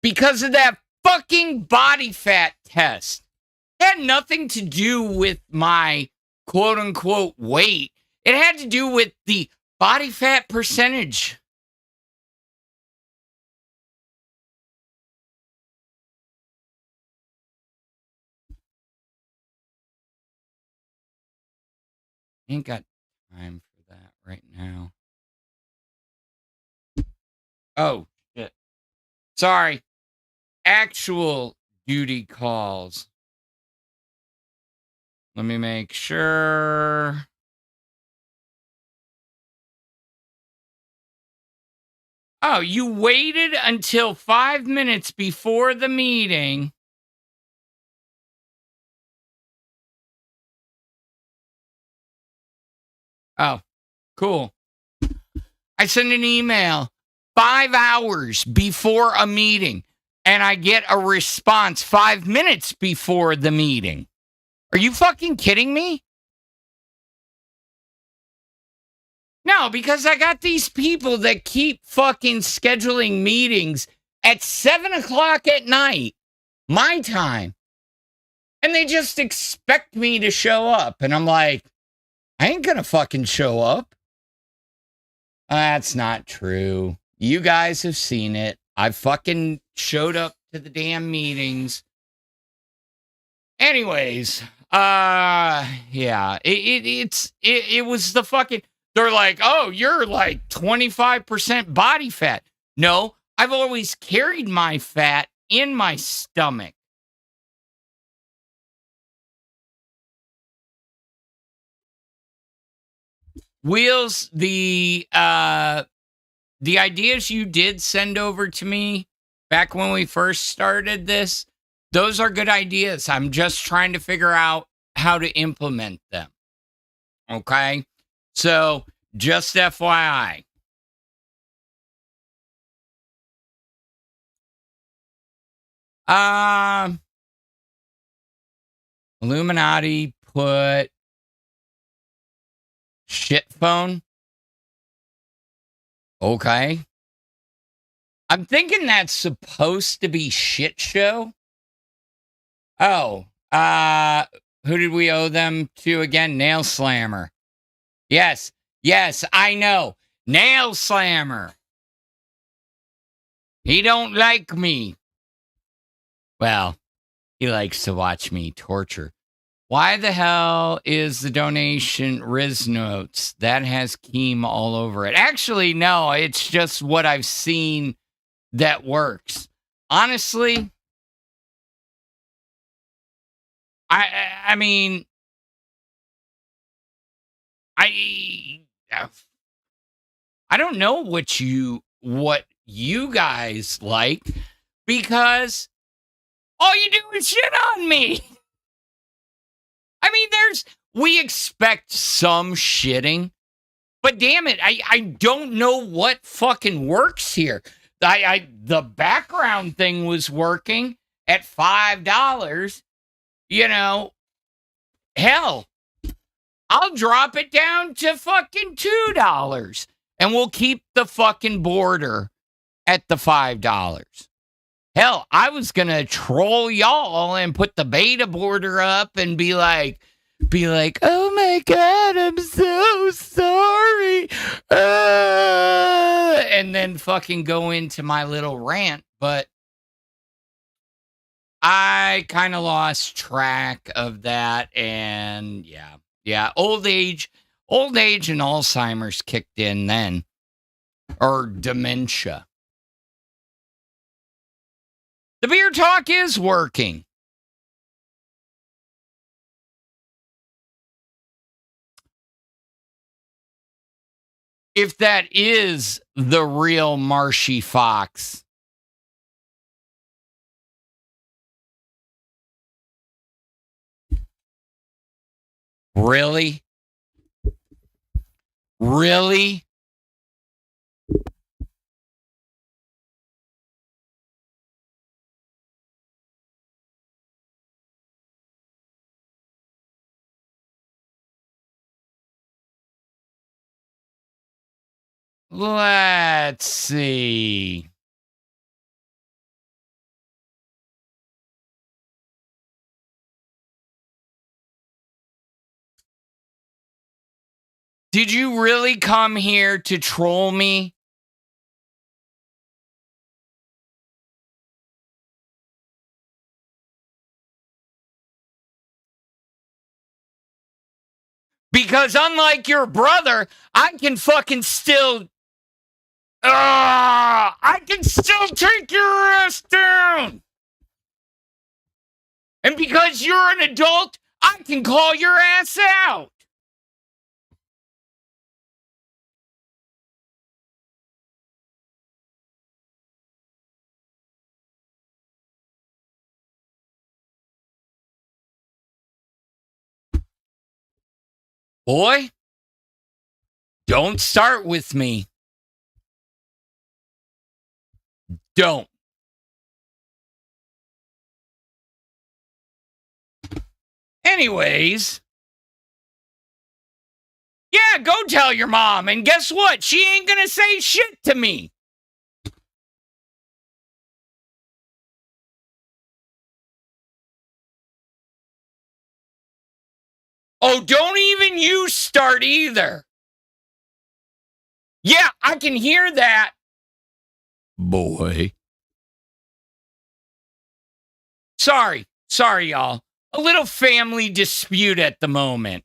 because of that fucking body fat test. It had nothing to do with my quote unquote weight. It had to do with the body fat percentage. Ain't got time for that right now. Oh, shit. Sorry. Actual duty calls. Let me make sure. Oh, you waited until 5 minutes before the meeting. Oh, cool. I send an email 5 hours before a meeting, and I get a response 5 minutes before the meeting. Are you fucking kidding me? No, because I got these people that keep fucking scheduling meetings at 7 o'clock at night, my time. And they just expect me to show up. And I'm like, I ain't gonna fucking show up. That's not true. You guys have seen it. I fucking showed up to the damn meetings. Anyways, yeah, it was the fucking, they're like, oh, you're like 25% body fat. No, I've always carried my fat in my stomach. Wheels, the ideas you did send over to me back when we first started this, those are good ideas. I'm just trying to figure out how to implement them. Okay? So, just FYI. Illuminati put shit phone. Okay. I'm thinking that's supposed to be shit show. Oh, who did we owe them to again? Nail Slammer. Yes, I know. Nail Slammer. He don't like me. Well, he likes to watch me torture. Why the hell is the donation Riz Notes? That has Keem all over it. Actually, no, it's just what I've seen that works. Honestly, I mean, I don't know what you guys like, because all you do is shit on me. I mean, we expect some shitting, but damn it, I don't know what fucking works here. The background thing was working at $5. You know, hell, I'll drop it down to fucking $2, and we'll keep the fucking border at the $5. Hell, I was going to troll y'all and put the beta border up and be like, oh my God, I'm so sorry. And then fucking go into my little rant. But I kind of lost track of that. And yeah, old age and Alzheimer's kicked in then, or dementia. The beer talk is working. If that is the real Marshy Fox. Really? Really? Let's see. Did you really come here to troll me? Because unlike your brother, I can fucking still... I can still take your ass down! And because you're an adult, I can call your ass out! Boy, don't start with me. Don't. Anyways. Yeah, go tell your mom. And guess what? She ain't gonna say shit to me. Oh, don't even you start either. Yeah, I can hear that. Boy. Sorry, y'all. A little family dispute at the moment.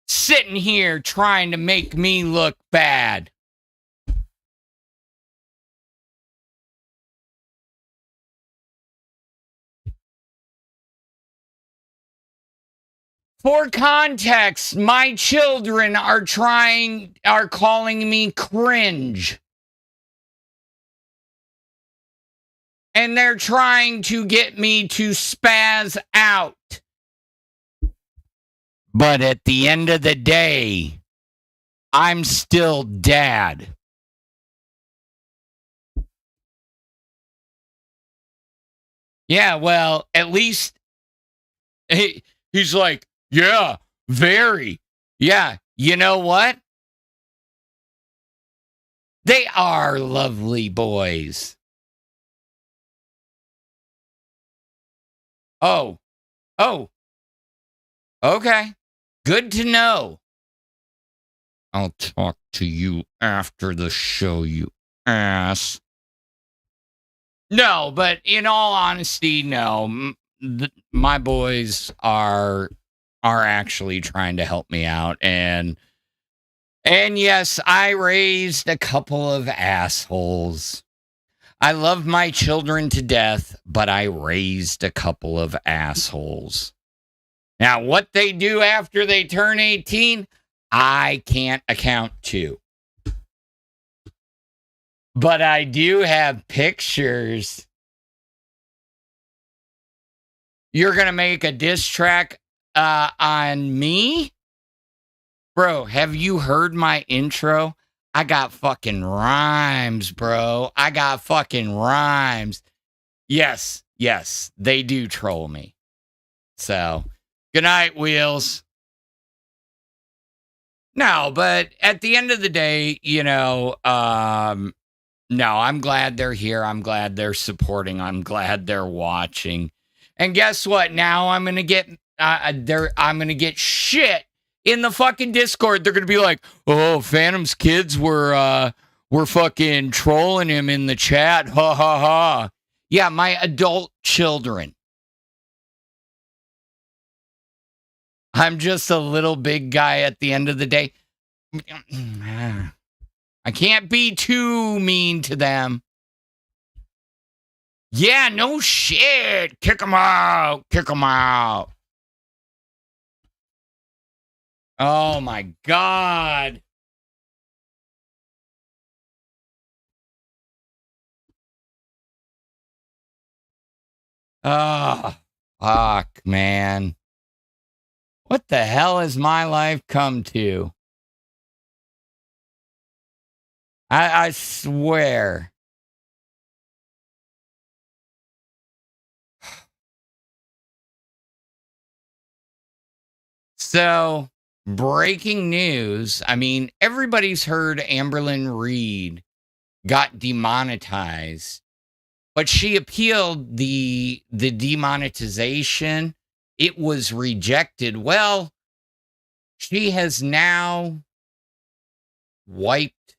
Sitting here trying to make me look bad. For context, my children are calling me cringe. And they're trying to get me to spaz out. But at the end of the day, I'm still dad. Yeah, well, at least he's like, yeah, very. Yeah, you know what? They are lovely boys. Oh. Okay. Good to know. I'll talk to you after the show, you ass. No, but in all honesty, no. My boys are actually trying to help me out, and yes, I raised a couple of assholes. I love my children to death, but I raised a couple of assholes. Now, what they do after they turn 18, I can't account to. But I do have pictures. You're going to make a diss track on me? Bro, have you heard my intro? I got fucking rhymes, bro. I got fucking rhymes. Yes, they do troll me. So, good night, Wheels. No, but at the end of the day, no, I'm glad they're here. I'm glad they're supporting. I'm glad they're watching. And guess what? Now I'm gonna get shit in the fucking Discord. They're gonna be like, "Oh, Phantom's kids were fucking trolling him in the chat." Ha ha ha. Yeah, my adult children. I'm just a little big guy at the end of the day. I can't be too mean to them. Yeah, no shit. Kick them out. Kick them out. Oh my God. Oh, fuck, man. What the hell has my life come to? I swear. So, breaking news. I mean, everybody's heard Amberlynn Reed got demonetized, but she appealed the demonetization. It was rejected. Well, she has now wiped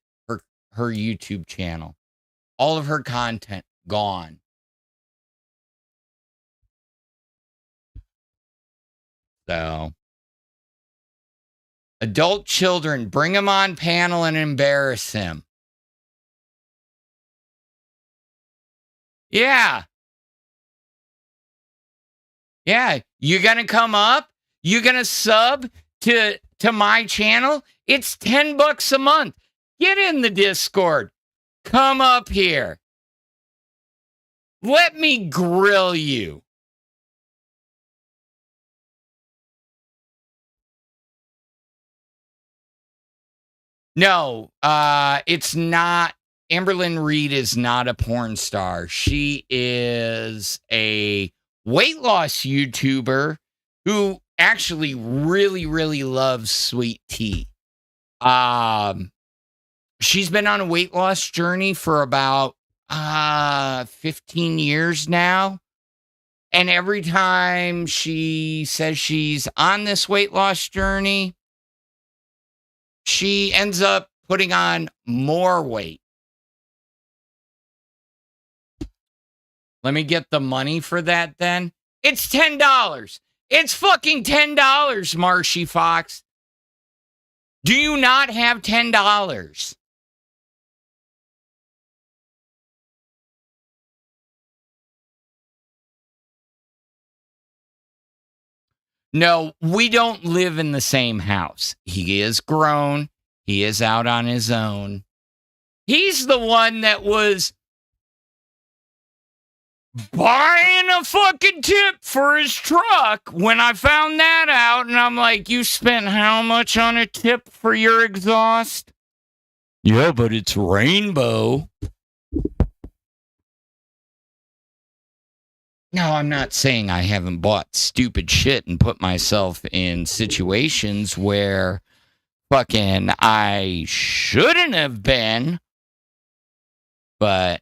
her YouTube channel. All of her content gone. So, adult children, bring them on panel and embarrass him. Yeah. Yeah. You gonna come up? You gonna sub to my channel? It's $10 a month. Get in the Discord. Come up here. Let me grill you. No, it's not. Amberlynn Reed is not a porn star. She is a weight loss YouTuber who actually really, really loves sweet tea. She's been on a weight loss journey for about 15 years now. And every time she says she's on this weight loss journey, she ends up putting on more weight. Let me get the money for that then. It's $10. It's fucking $10, Marshy Fox. Do you not have $10? No, we don't live in the same house. He is grown. He is out on his own. He's the one that was buying a fucking tip for his truck when I found that out. And I'm like, you spent how much on a tip for your exhaust? Yeah, but it's rainbow. No, I'm not saying I haven't bought stupid shit and put myself in situations where fucking I shouldn't have been. But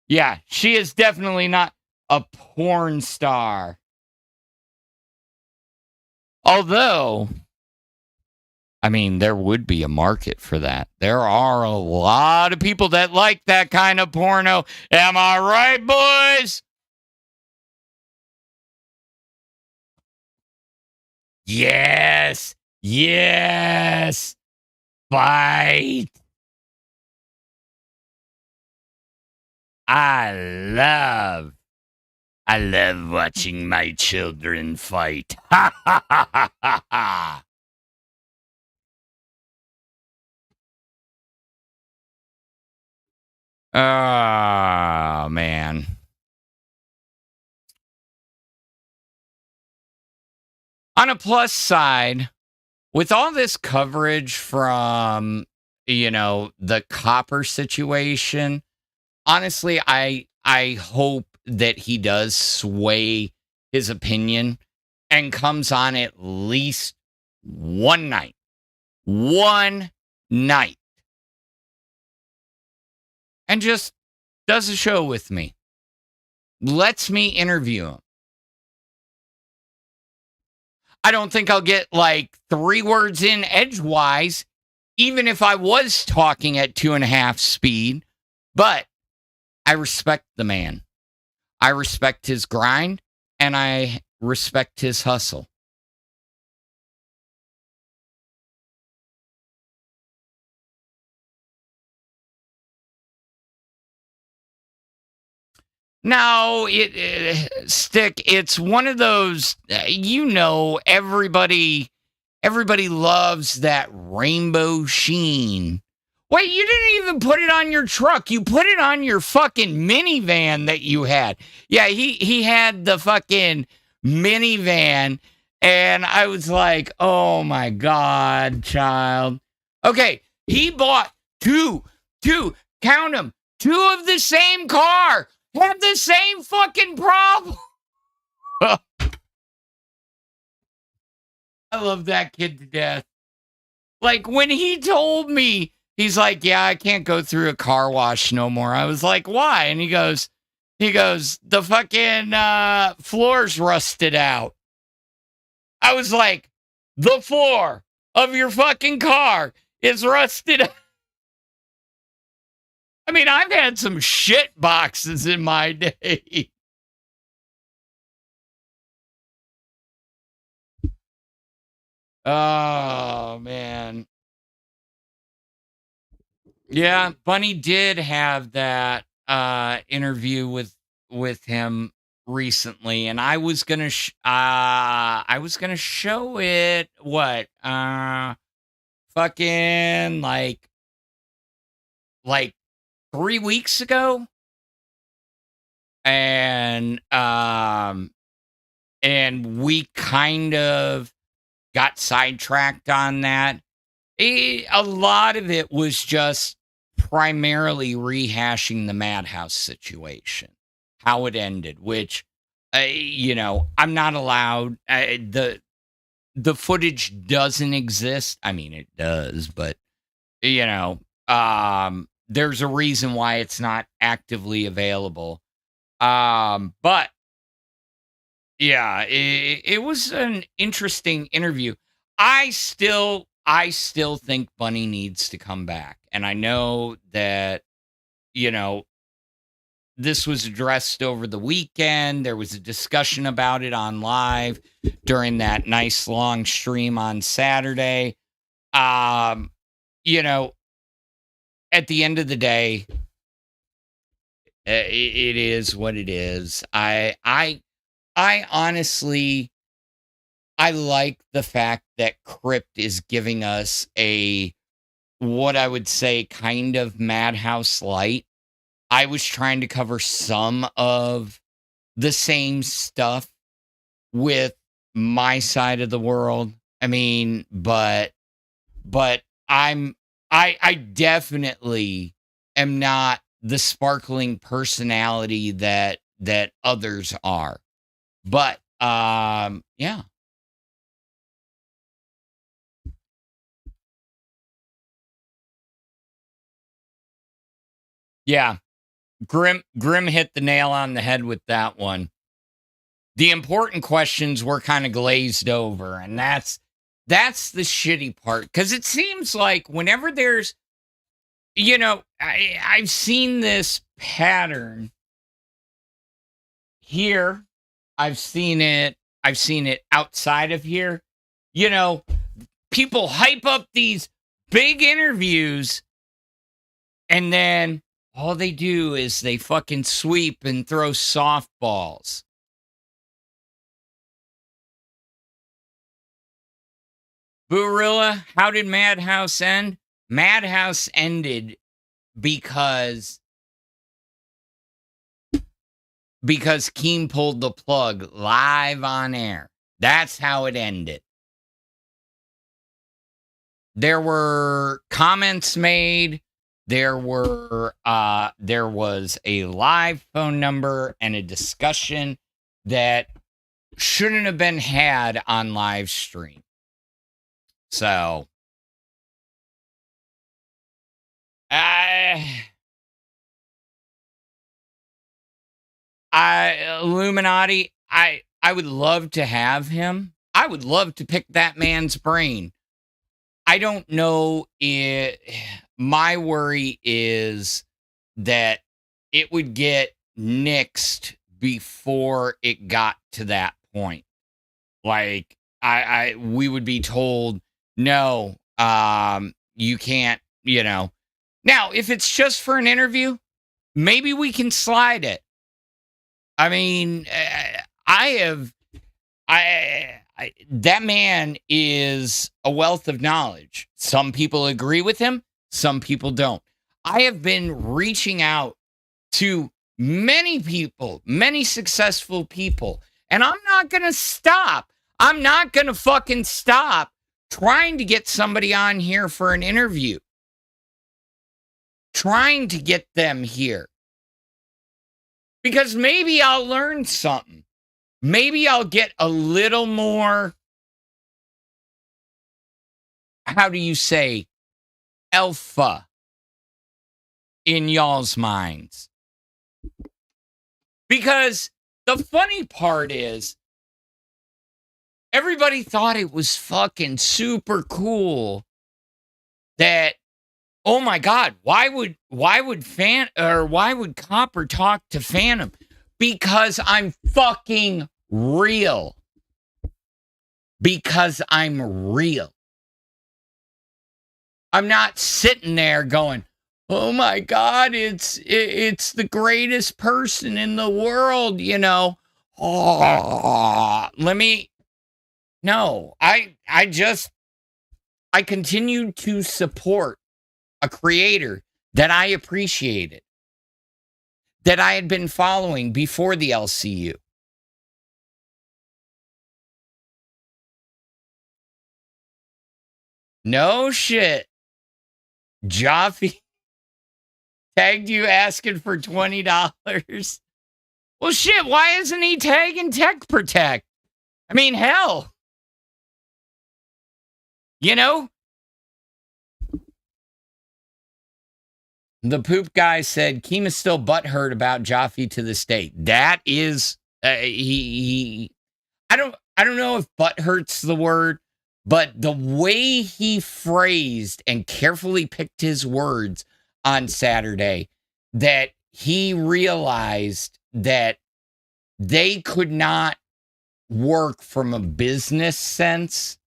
yeah, she is definitely not a porn star. Although I mean, there would be a market for that. There are a lot of people that like that kind of porno. Am I right, boys? Yes. Yes. Fight. I love watching my children fight. Ha ha ha ha ha ha. Oh, man. On a plus side, with all this coverage from, the copper situation, honestly, I hope that he does sway his opinion and comes on at least one night. One night. And just does a show with me. Lets me interview him. I don't think I'll get like 3 words in edgewise, even if I was talking at 2.5 speed. But I respect the man. I respect his grind, and I respect his hustle. No, Stick, it's one of those, everybody loves that rainbow sheen. Wait, you didn't even put it on your truck. You put it on your fucking minivan that you had. Yeah, he had the fucking minivan, and I was like, oh my God, child. Okay, he bought two, count them, 2 of the same car. Have the same fucking problem. I love that kid to death. Like, when he told me, he's like, yeah, I can't go through a car wash no more. I was like, why? And he goes, the fucking floor's rusted out. I was like, the floor of your fucking car is rusted out. I mean, I've had some shit boxes in my day. Oh, man. Yeah, Bunny did have that interview with him recently, and I was gonna show it fucking like 3 weeks ago, and we kind of got sidetracked on that. A lot of it was just primarily rehashing the Madhouse situation, how it ended, which I'm not allowed. The footage doesn't exist. I mean, it does, but there's a reason why it's not actively available. But yeah, it was an interesting interview. I still think Bunny needs to come back. And I know that, this was addressed over the weekend. There was a discussion about it on live during that nice long stream on Saturday. At the end of the day, it is what it is. I honestly, I like the fact that Crypt is giving us what I would say kind of Madhouse light. I was trying to cover some of the same stuff with my side of the world. I mean, but I definitely am not the sparkling personality that others are. But yeah. Yeah. Grim hit the nail on the head with that one. The important questions were kind of glazed over, and that's That's the shitty part. Because it seems like whenever there's, I've seen this pattern here. I've seen it outside of here. People hype up these big interviews, and then all they do is they fucking sweep and throw softballs. Boorilla, how did Madhouse end? Madhouse ended because Keem pulled the plug live on air. That's how it ended. There were comments made. There was a live phone number and a discussion that shouldn't have been had on live stream. So, Illuminati, I would love to have him. I would love to pick that man's brain. I don't know. My worry is that it would get nixed before it got to that point. Like, we would be told, no, you can't, Now, if it's just for an interview, maybe we can slide it. I mean, that man is a wealth of knowledge. Some people agree with him. Some people don't. I have been reaching out to many people, many successful people, and I'm not going to stop. I'm not going to fucking stop trying to get somebody on here for an interview. Trying to get them here. Because maybe I'll learn something. Maybe I'll get a little more, how do you say, alpha in y'all's minds. Because the funny part is, everybody thought it was fucking super cool that, oh my God, why would Copper talk to Phantom? Because I'm fucking real. Because I'm real. I'm not sitting there going, oh my God, it's the greatest person in the world, Oh, no, I continue to support a creator that I appreciated, that I had been following before the LCU. No shit. Jaffe tagged you asking for $20. Well, shit, why isn't he tagging Tech Protect? I mean, hell. The poop guy said Keem is still butthurt about Jaffe to this day. That is, I don't know if butthurt's the word, but the way he phrased and carefully picked his words on Saturday, that he realized that they could not work from a business sense.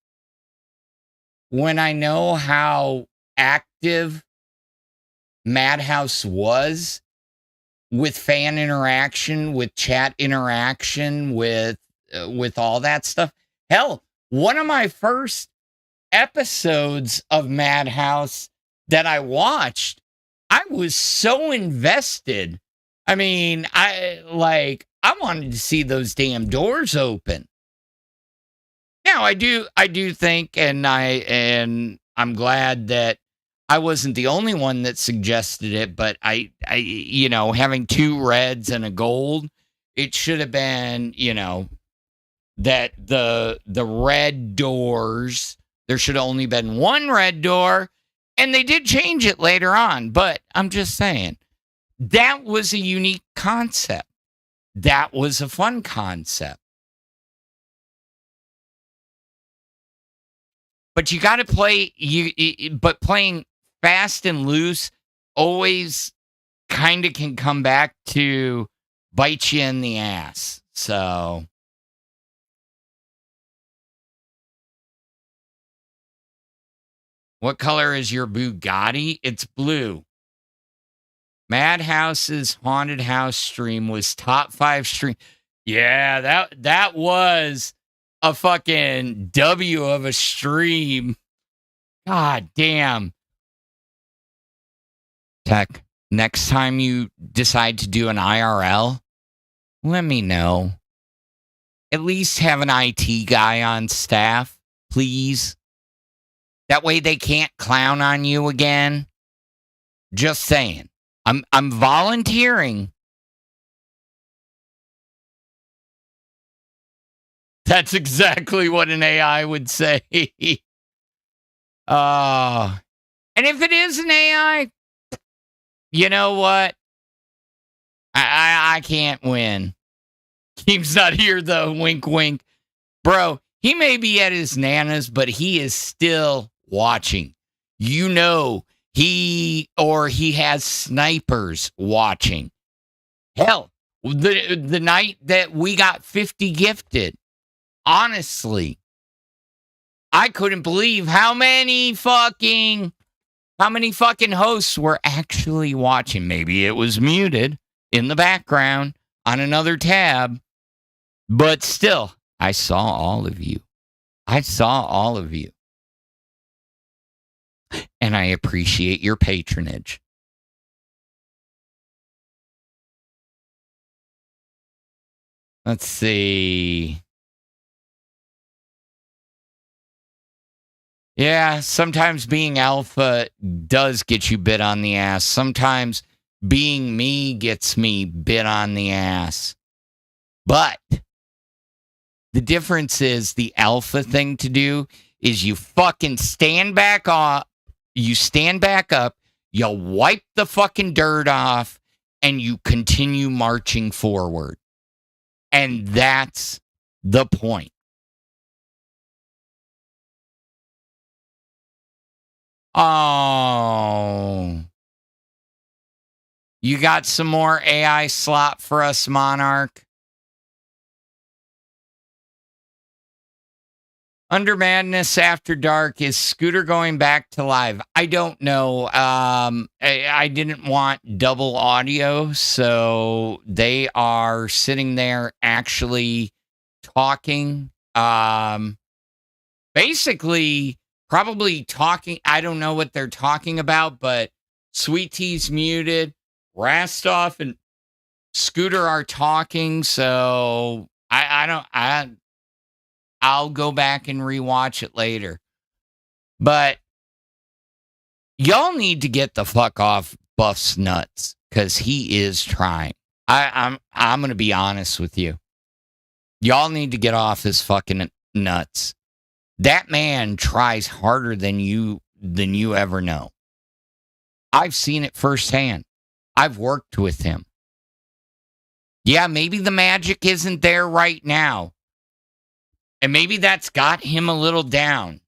When I know how active Madhouse was with fan interaction, with chat interaction, with all that stuff. Hell, one of my first episodes of Madhouse that I watched, I was so invested. I mean, I wanted to see those damn doors open. Now, I do think, and I'm glad that I wasn't the only one that suggested it, but I having two reds and a gold, it should have been, that the red doors, there should have only been one red door, and they did change it later on, but I'm just saying, that was a unique concept. That was a fun concept. But you got to play but playing fast and loose always kind of can come back to bite you in the ass. So what color is your Bugatti? It's blue. Madhouse's haunted house stream was top 5 stream. Yeah, that was a fucking W of a stream. God damn. Tech, next time you decide to do an IRL, let me know. At least have an IT guy on staff, please. That way they can't clown on you again. Just saying. I'm volunteering. That's exactly what an AI would say. And if it is an AI, you know what? I can't win. Keemstar here, though. Wink, wink. Bro, he may be at his Nana's, but he is still watching. You know, he has snipers watching. Hell, the night that we got 50 gifted, honestly, I couldn't believe how many fucking hosts were actually watching. Maybe it was muted in the background on another tab, but still, I saw all of you. And I appreciate your patronage. Let's see. Yeah, sometimes being alpha does get you bit on the ass. Sometimes being me gets me bit on the ass. But the difference is the alpha thing to do is you fucking stand back up. You stand back up. You wipe the fucking dirt off and you continue marching forward. And that's the point. Oh. You got some more AI slop for us, Monarch? Under Madness After Dark, is Scooter going back to live? I don't know. I didn't want double audio, so they are sitting there actually talking. Basically, probably talking. I don't know what they're talking about, but Sweet Tea's muted. Rastoff and Scooter are talking, so I'll go back and rewatch it later. But y'all need to get the fuck off Buff's nuts, because he is trying. I'm gonna be honest with you. Y'all need to get off his fucking nuts. That man tries harder than you ever know. I've seen it firsthand. I've worked with him. Yeah, maybe the magic isn't there right now. And maybe that's got him a little down.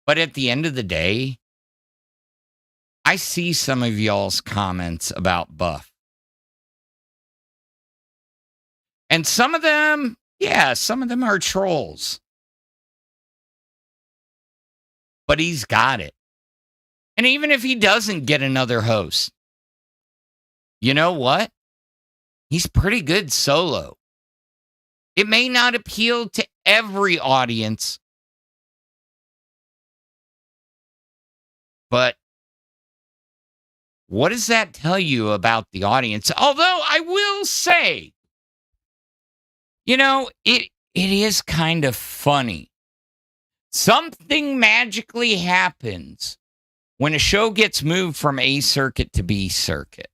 But at the end of the day, I see some of y'all's comments about Buff. And some of them, yeah, some of them are trolls. But he's got it. And even if he doesn't get another host, you know what? He's pretty good solo. It may not appeal to every audience, but what does that tell you about the audience? Although I will say, you know, it is kind of funny. Something magically happens when a show gets moved from A circuit to B circuit.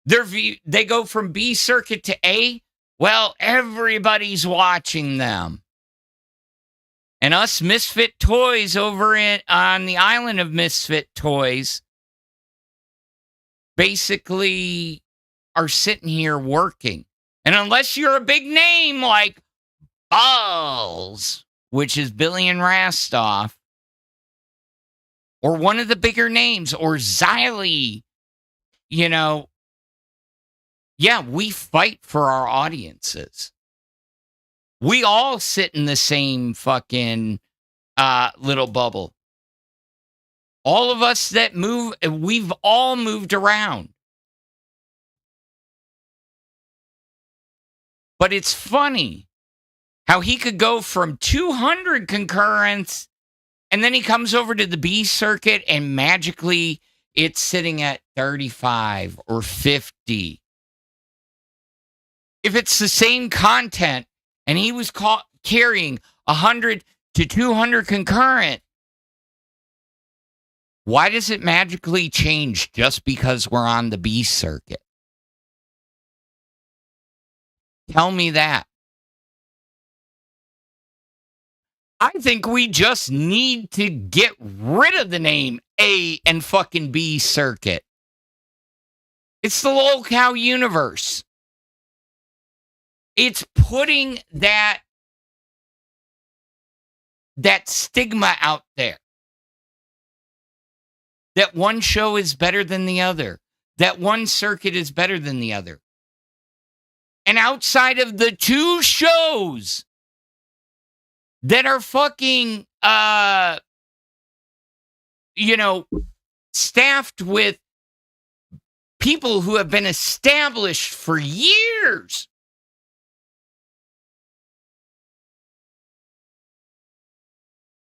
They go from B circuit to A. Well, everybody's watching them. And us Misfit Toys over on the island of Misfit Toys basically are sitting here working. And unless you're a big name like Balls, which is Billy and Rastoff, or one of the bigger names, or Xylee, you know, yeah, we fight for our audiences. We all sit in the same fucking little bubble. All of us that move, we've all moved around. But it's funny how he could go from 200 concurrents and then he comes over to the B circuit and magically it's sitting at 35 or 50. If it's the same content and he was carrying 100 to 200 concurrent, why does it magically change just because we're on the B circuit? Tell me that. I think we just need to get rid of the name A and fucking B circuit. It's the Lolcow universe. It's putting that stigma out there. That one show is better than the other. That one circuit is better than the other. And outside of the two shows that are fucking, staffed with people who have been established for years.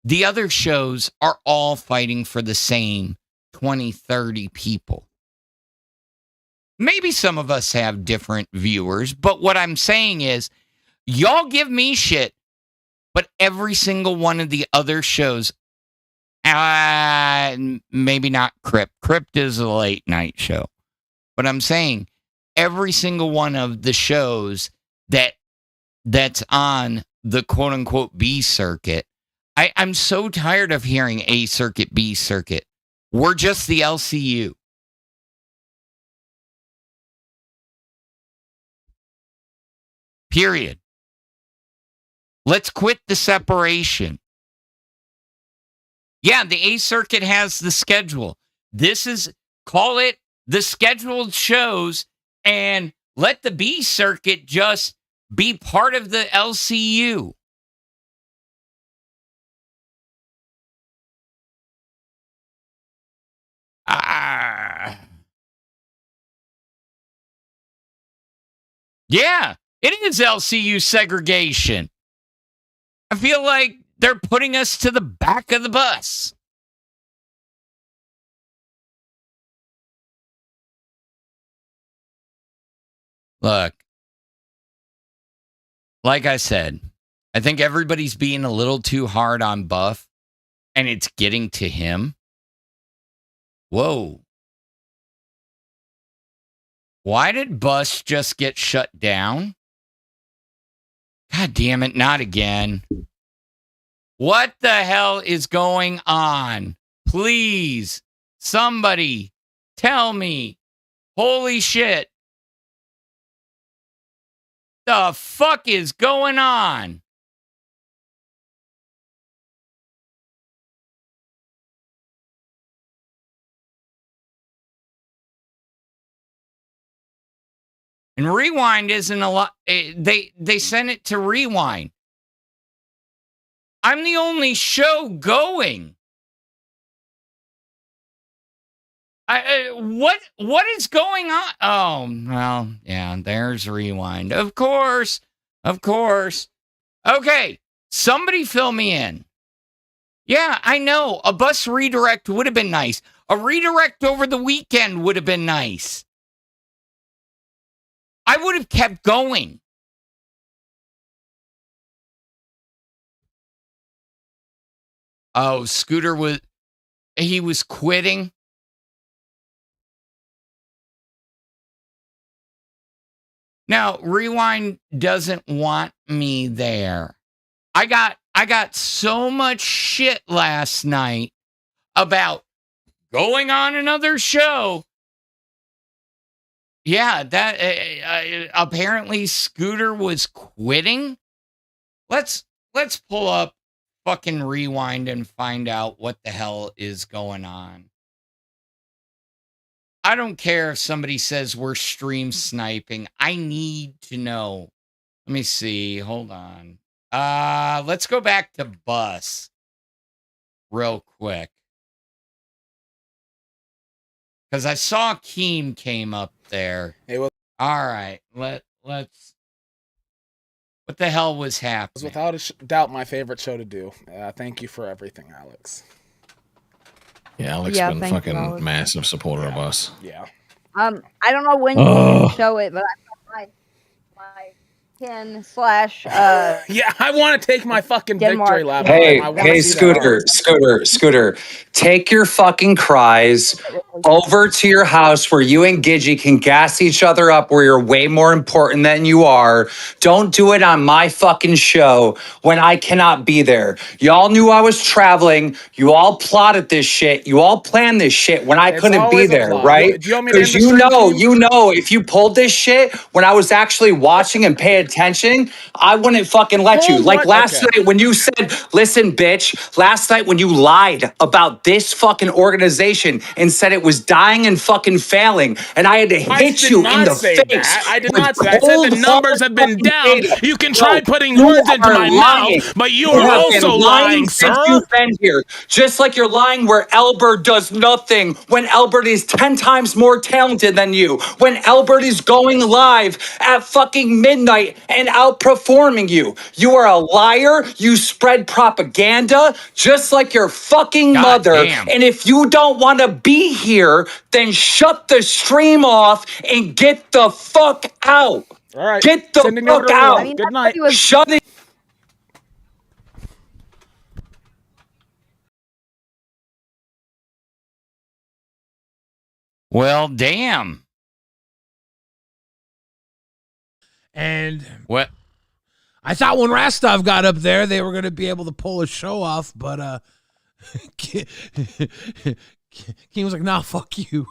The other shows are all fighting for the same 20, 30 people. Maybe some of us have different viewers, but what I'm saying is, y'all give me shit, but every single one of the other shows, maybe not Crypt. Crypt is a late night show. But I'm saying every single one of the shows that's on the quote-unquote B circuit, I'm so tired of hearing A circuit, B circuit. We're just the LCU. Period. Let's quit the separation. Yeah, the A circuit has the schedule. Call it the scheduled shows, and let the B circuit just be part of the LCU. Yeah, it is LCU segregation. I feel like they're putting us to the back of the bus. Look, like I said, I think everybody's being a little too hard on Buff, and it's getting to him. Whoa. Why did Bus just get shut down? God damn it, not again. What the hell is going on? Please, somebody tell me. Holy shit. The fuck is going on? And Rewind isn't a lot. They sent it to Rewind. I'm the only show going. What is going on? Oh, well, yeah, there's Rewind. Of course. Okay, somebody fill me in. Yeah, I know. A bus redirect would have been nice. A redirect over the weekend would have been nice. I would have kept going. Oh, Scooter was quitting. Now, Rewind doesn't want me there. I got so much shit last night about going on another show. Yeah, that apparently Scooter was quitting. let's pull up fucking Rewind and find out what the hell is going on. I don't care if somebody says we're stream sniping. I need to know. Let me see. Hold on. Let's go back to Bus real quick. Because I saw Keem came up there. Hey, well, all right. Let's. What the hell was happening? It was without a doubt my favorite show to do. Thank you for everything, Alex. Yeah, Alex been fucking massive supporter of us. Yeah. I don't know when you show it, but I got my pin / yeah, I want to take my fucking Denmark. victory lap. Hey, Scooter, take your fucking cries over to your house where you and Gidgy can gas each other up where you're way more important than you are. Don't do it on my fucking show when I cannot be there. Y'all knew I was traveling. You all plotted this shit. You all planned this shit when I couldn't be there, right? Because you know, if you pulled this shit when I was actually watching and paying attention, I wouldn't fucking let you. Like last night when you said, listen, bitch, last night when you lied about this fucking organization and said it was dying and fucking failing, and I had to hit you in the face. I did not say that. I said the numbers have been down. You can try putting words into my mouth, but you are also lying, sir. You've been here. Just like you're lying where Albert does nothing when Albert is 10 times more talented than you. When Albert is going live at fucking midnight and outperforming you. You are a liar. You spread propaganda just like your fucking mother. Damn. And if you don't want to be here, then shut the stream off and get the fuck out. All right. Get the fuck out. Good night. Shut it. Well, damn. And what? I thought when Rastov got up there, they were going to be able to pull a show off, but King was like, "Nah, fuck you."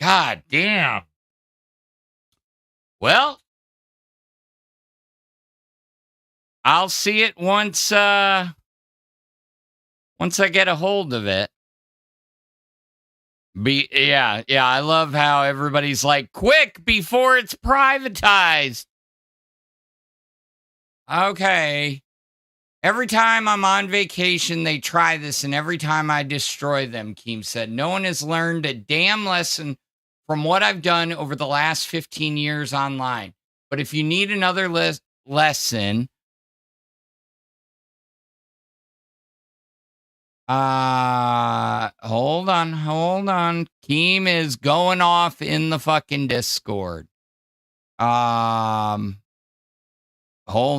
God damn. Well, I'll see it once I get a hold of it. Yeah, I love how everybody's like, quick before it's privatized. Okay. Every time I'm on vacation, they try this, and every time I destroy them, Keem said. No one has learned a damn lesson from what I've done over the last 15 years online. But if you need another lesson, hold on. Keem is going off in the fucking Discord. Hold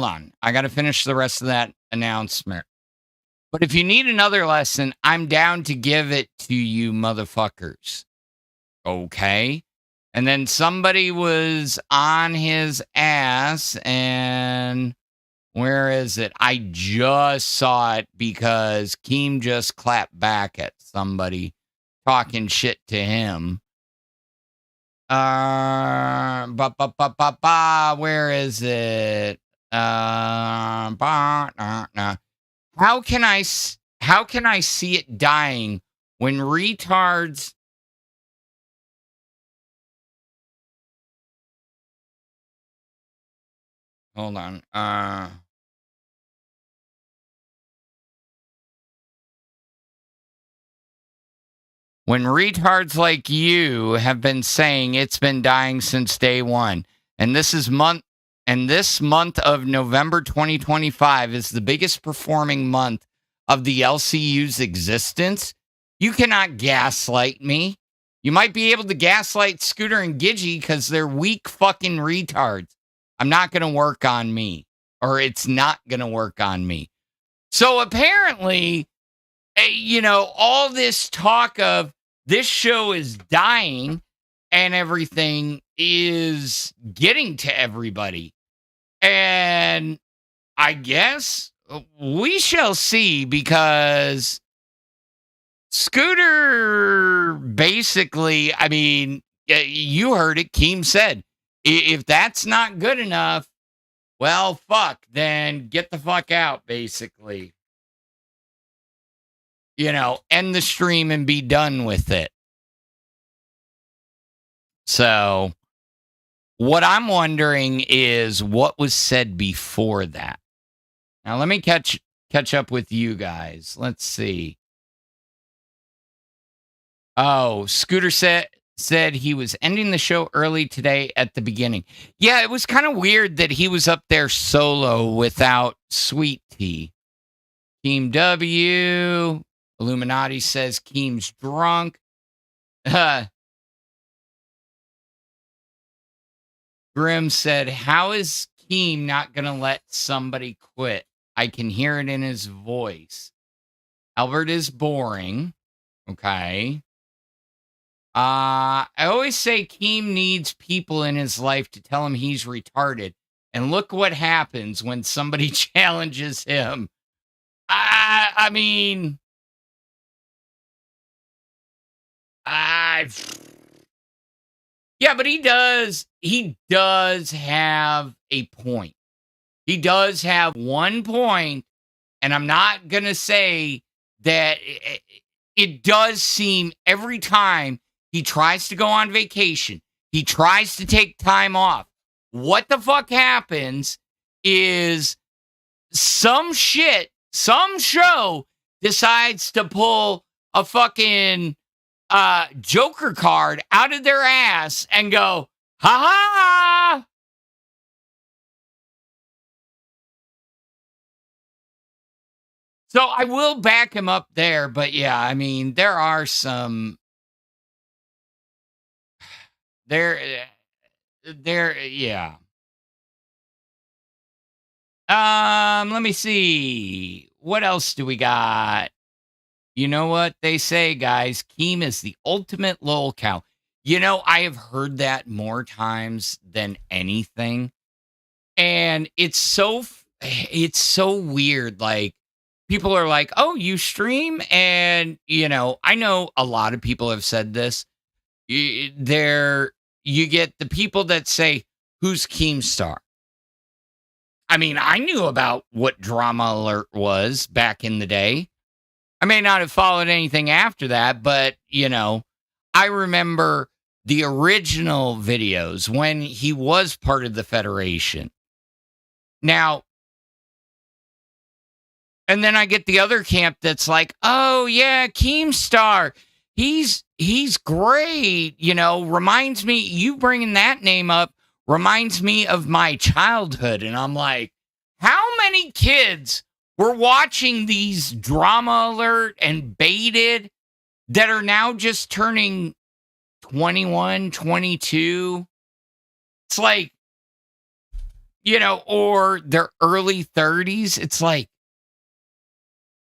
on. I got to finish the rest of that announcement. But if you need another lesson, I'm down to give it to you motherfuckers. Okay? And then somebody was on his ass, and where is it? I just saw it because Keem just clapped back at somebody talking shit to him. Where is it? How can I see it dying when retards? Hold on. When retards like you have been saying it's been dying since day one, and this month of November 2025 is the biggest performing month of the LCU's existence, you cannot gaslight me. You might be able to gaslight Scooter and Gidgy because they're weak fucking retards. I'm not going to work on me, or it's not going to work on me. So apparently, all this talk of this show is dying and everything is getting to everybody. And I guess we shall see, because Scooter basically, I mean, you heard it, Keem said, If that's not good enough, well, fuck, then get the fuck out, basically. End the stream and be done with it. So, what I'm wondering is what was said before that. Now, let me catch up with you guys. Let's see. Oh, Scooter said he was ending the show early today at the beginning. Yeah, it was kind of weird that he was up there solo without Sweet Tea. Team W. Illuminati says Keem's drunk. Grim said, how is Keem not going to let somebody quit? I can hear it in his voice. Albert is boring. Okay. I always say Keem needs people in his life to tell him he's retarded. And look what happens when somebody challenges him. I mean... Yeah, but he does have a point. He does have one point, and I'm not going to say that it does seem every time he tries to go on vacation, he tries to take time off. What the fuck happens is some show decides to pull a fucking Joker card out of their ass and go, ha ha! So I will back him up there, but yeah, I mean, there are some... yeah. Let me see. What else do we got? You know what they say, guys? Keem is the ultimate lolcow. I have heard that more times than anything. And it's so weird. Like, people are like, oh, you stream? And, I know a lot of people have said this. You get the people that say, who's Keemstar? I mean, I knew about what Drama Alert was back in the day. I may not have followed anything after that, but, I remember the original videos when he was part of the Federation. Now, and then I get the other camp that's like, oh, yeah, Keemstar. He's great. Reminds me, you bringing that name up reminds me of my childhood. And I'm like, how many kids were watching these Drama Alert and Baited that are now just turning 21, 22? It's like, or their early 30s. It's like,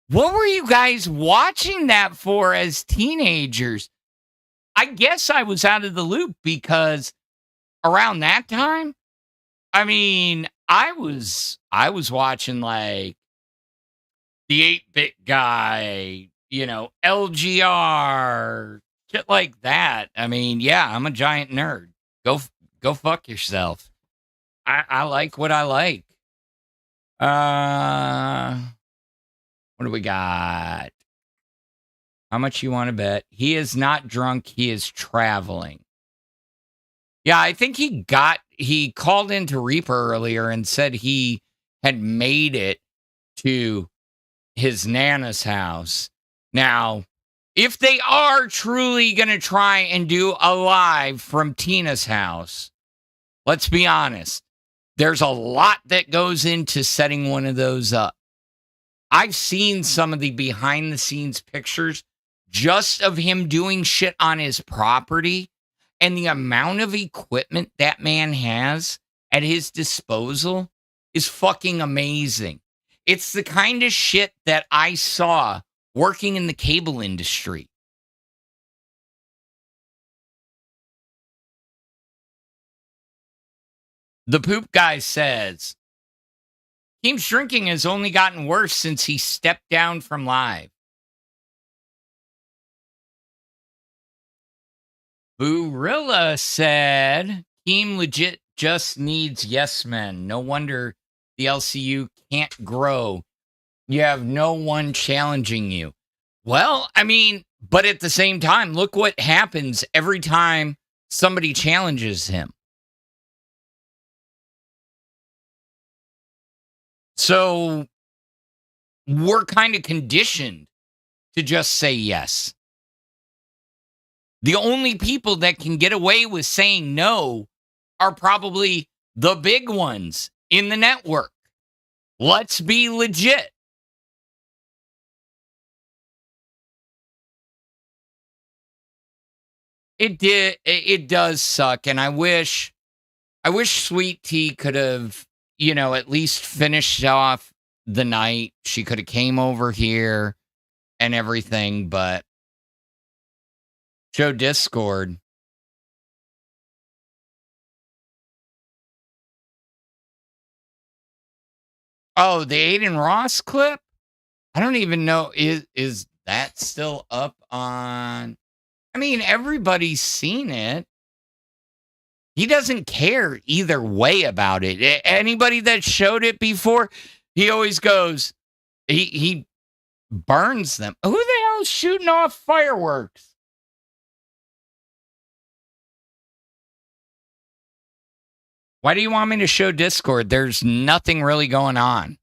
what were you guys watching that for as teenagers? I guess I was out of the loop because around that time, I mean, I was watching like the 8-bit guy, LGR, shit like that. I mean, yeah, I'm a giant nerd. Go fuck yourself. I like what I like. What do we got? How much you want to bet? He is not drunk. He is traveling. Yeah, I think he called into Reaper earlier and said he had made it to his Nana's house. Now, if they are truly going to try and do a live from Tina's house, let's be honest, there's a lot that goes into setting one of those up. I've seen some of the behind the scenes pictures just of him doing shit on his property, and the amount of equipment that man has at his disposal is fucking amazing. It's the kind of shit that I saw working in the cable industry. The poop guy says, Keem's drinking has only gotten worse since he stepped down from live. Boorilla said, Keem legit just needs yes men. No wonder the LCU can't grow. You have no one challenging you. Well, I mean, but at the same time, look what happens every time somebody challenges him. So we're kind of conditioned to just say yes. The only people that can get away with saying no are probably the big ones in the network. Let's be legit. It does suck, and I wish Sweet Tea could have, at least finished off the night. She could have came over here and everything, but show Discord. Oh, the Aiden Ross clip? I don't even know. Is that still up on? I mean, everybody's seen it. He doesn't care either way about it. Anybody that showed it before, he always goes, he burns them. Who the hell is shooting off fireworks? Why do you want me to show Discord? There's nothing really going on.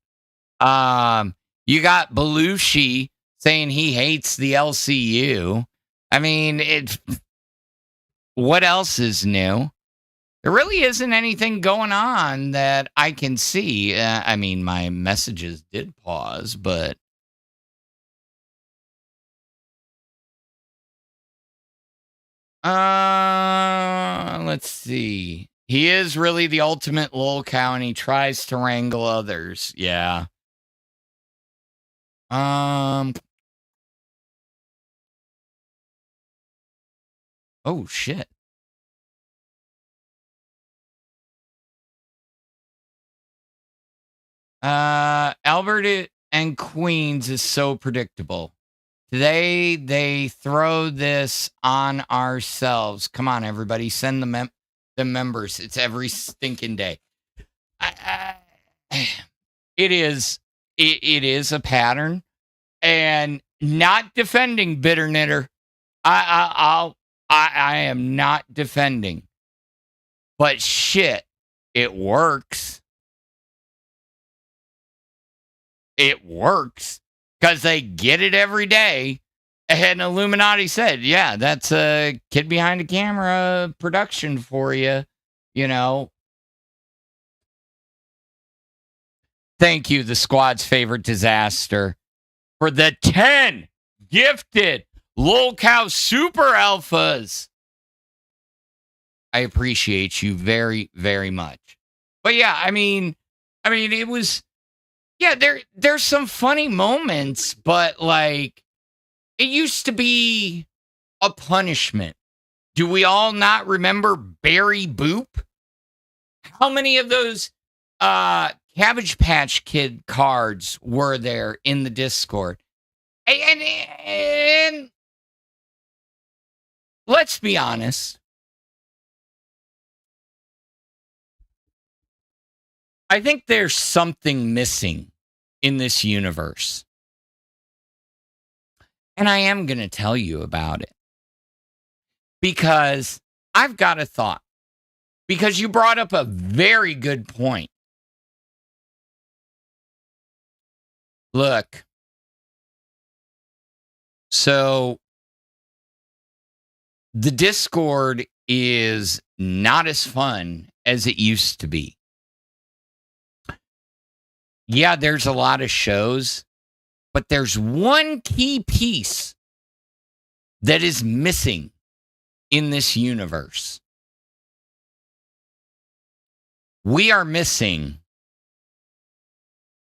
You got Belushi saying he hates the LCU. I mean, what else is new? There really isn't anything going on that I can see. I mean, my messages did pause, but let's see. He is really the ultimate Lolcow, and he tries to wrangle others. Yeah. Oh, shit. Albert and Queens is so predictable. Today, they throw this on ourselves. Come on, everybody. Send the members. It's every stinking day. It is a pattern. And not defending Bitter Knitter. I am not defending. But shit, it works. It works because they get it every day. And Illuminati said, yeah, that's a kid behind the camera production for you, Thank you, the squad's favorite disaster, for the 10 gifted Lolcow Super Alphas. I appreciate you very, very much. But yeah, I mean, it was, yeah, there's some funny moments, but like, it used to be a punishment. Do we all not remember Barry Boop? How many of those Cabbage Patch Kid cards were there in the Discord? And let's be honest. I think there's something missing in this universe. And I am going to tell you about it. Because I've got a thought. Because you brought up a very good point. Look. So, the Discord is not as fun as it used to be. Yeah, there's a lot of shows, but there's one key piece that is missing in this universe. We are missing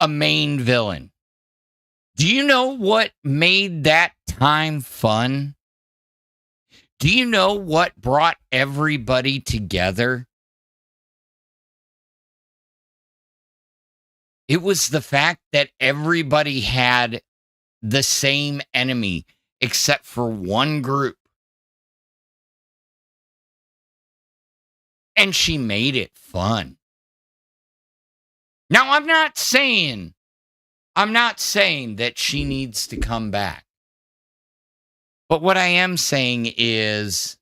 a main villain. Do you know what made that time fun? Do you know what brought everybody together? It was the fact that everybody had the same enemy except for one group. And she made it fun. Now, I'm not saying that she needs to come back. But what I am saying is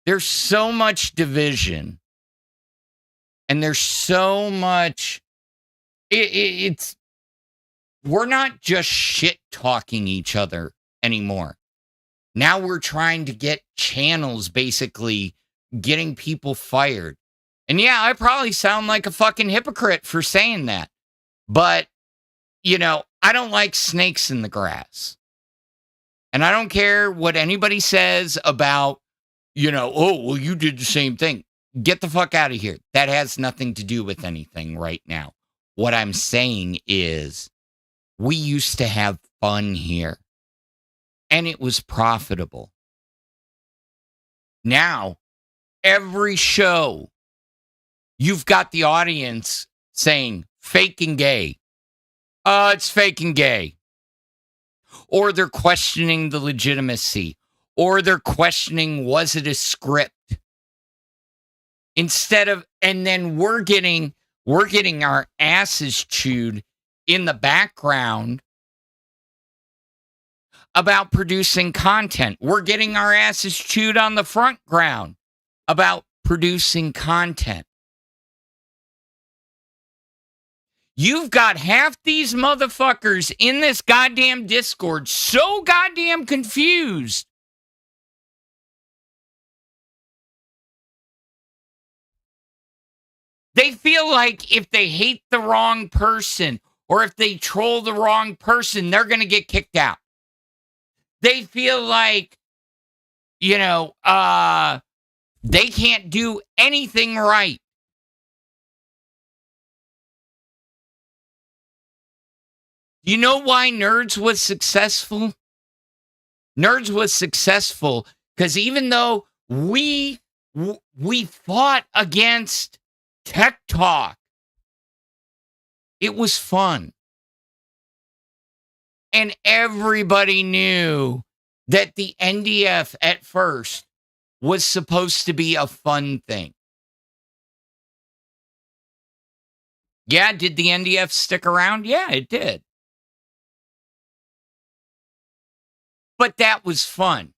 there's so much division and there's so much it's we're not just shit talking each other anymore. Now we're trying to get channels basically getting people fired. And yeah, I probably sound like a fucking hypocrite for saying that. But, I don't like snakes in the grass. And I don't care what anybody says about, oh, well, you did the same thing. Get the fuck out of here. That has nothing to do with anything right now. What I'm saying is we used to have fun here. And it was profitable. Now, every show, you've got the audience saying fake and gay. It's fake and gay. Or they're questioning the legitimacy. Or they're questioning, was it a script? And then we're getting our asses chewed in the background about producing content. We're getting our asses chewed on the front ground about producing content. You've got half these motherfuckers in this goddamn Discord so goddamn confused. They feel like if they hate the wrong person or if they troll the wrong person, they're going to get kicked out. They feel like, they can't do anything right. You know why Nerds was successful? Nerds was successful because even though we fought against Tech Talk, it was fun. And everybody knew that the NDF at first was supposed to be a fun thing. Yeah, did the NDF stick around? Yeah, it did. But that was fun.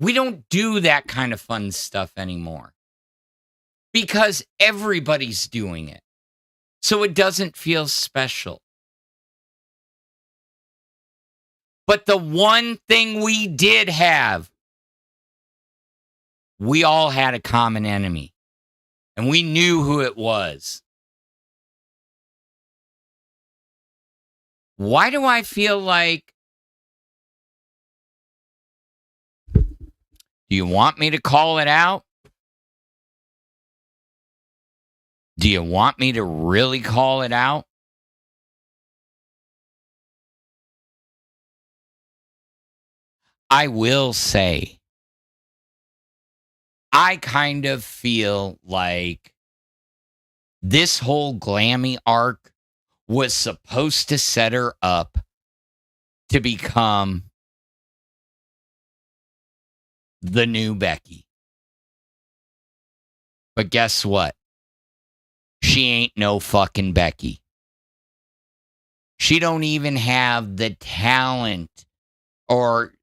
We don't do that kind of fun stuff anymore because everybody's doing it. So it doesn't feel special. But the one thing we did have, we all had a common enemy. And we knew who it was. Why do I feel like... Do you want me to call it out? Do you want me to really call it out? I will say, I kind of feel like this whole Glammy arc was supposed to set her up to become the new Becky. But guess what? She ain't no fucking Becky. She don't even have the talent or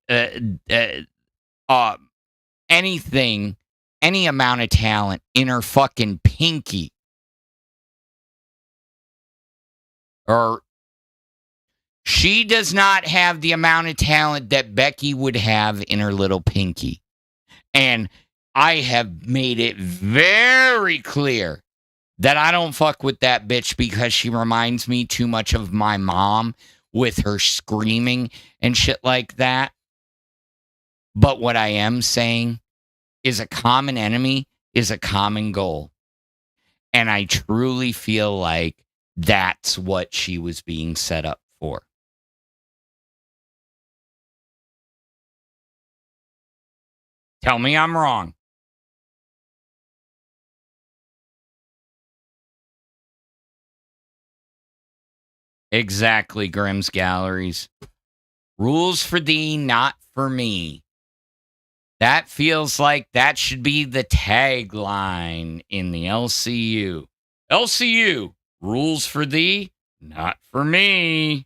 anything, any amount of talent in her fucking pinky. Or she does not have the amount of talent that Becky would have in her little pinky. And I have made it very clear that I don't fuck with that bitch because she reminds me too much of my mom with her screaming and shit like that. But what I am saying is a common enemy is a common goal. And I truly feel like that's what she was being set up for. Tell me I'm wrong. Exactly, Grimm's Galleries. Rules for thee, not for me. That feels like that should be the tagline in the LCU. LCU, rules for thee, not for me.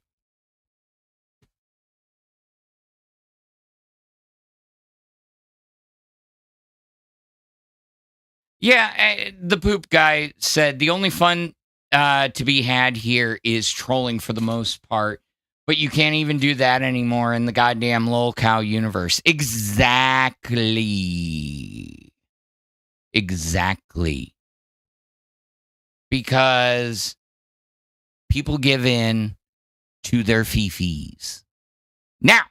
Yeah, the poop guy said the only fun to be had here is trolling for the most part, but you can't even do that anymore in the goddamn Lolcow universe. Exactly. Because people give in to their fifis. Now,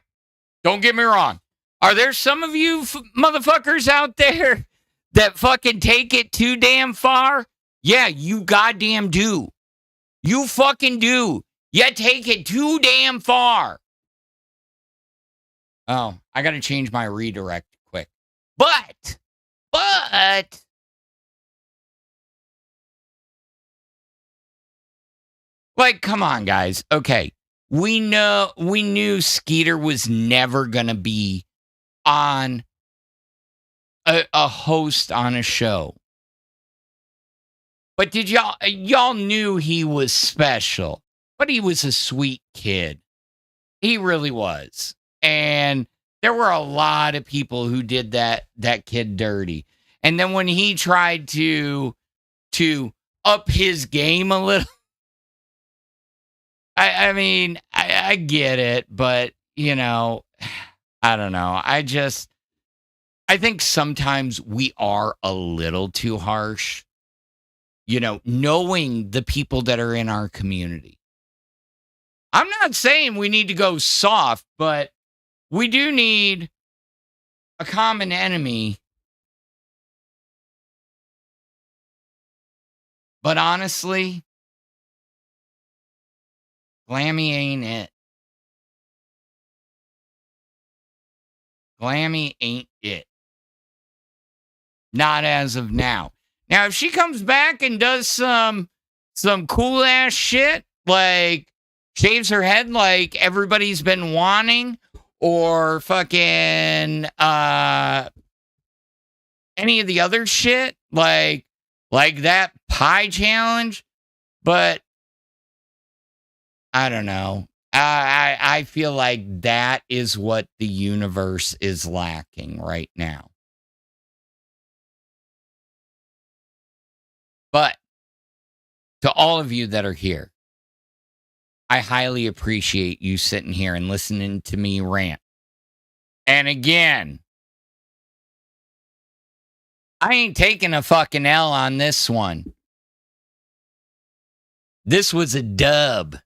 don't get me wrong. Are there some of you motherfuckers out there that fucking take it too damn far? Yeah, you goddamn do. You fucking do. You take it too damn far. Oh, I got to change my redirect quick. But, like, come on, guys. Okay, we knew Skeeter was never going to be on a host on a show. But did y'all knew he was special, but he was a sweet kid. He really was. And there were a lot of people who did that kid dirty. And then when he tried to up his game a little, I mean, I get it, but you know, I don't know. I think sometimes we are a little too harsh, you know, knowing the people that are in our community. I'm not saying we need to go soft, but we do need a common enemy. But honestly, Glammy ain't it. Glammy ain't it. Not as of now. Now, if she comes back and does some cool ass shit, like shaves her head like everybody's been wanting, or fucking any of the other shit, like that pie challenge, but I don't know. I feel like that is what the universe is lacking right now. But to all of you that are here, I highly appreciate you sitting here and listening to me rant. And again, I ain't taking a fucking L on this one. This was a dub.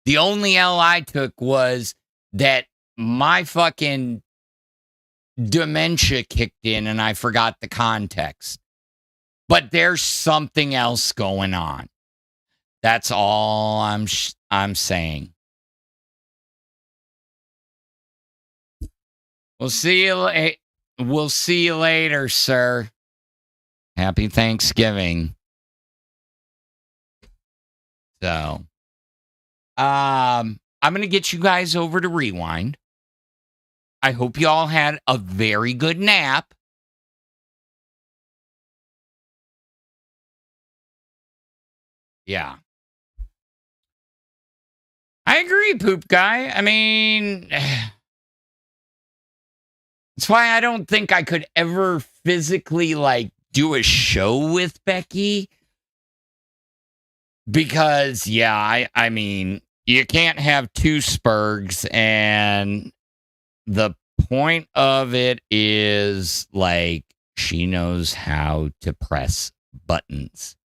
The only L I took was that my fucking dementia kicked in and I forgot the context. But there's something else going on. That's all I'm saying. We'll see you later, sir. Happy Thanksgiving. So, I'm going to get you guys over to Rewind. I hope you all had a very good nap. Yeah. I agree, poop guy. I mean, that's why I don't think I could ever physically, like, do a show with Becky. Because, yeah, I mean, you can't have two Spurgs, and the point of it is, like, she knows how to press buttons.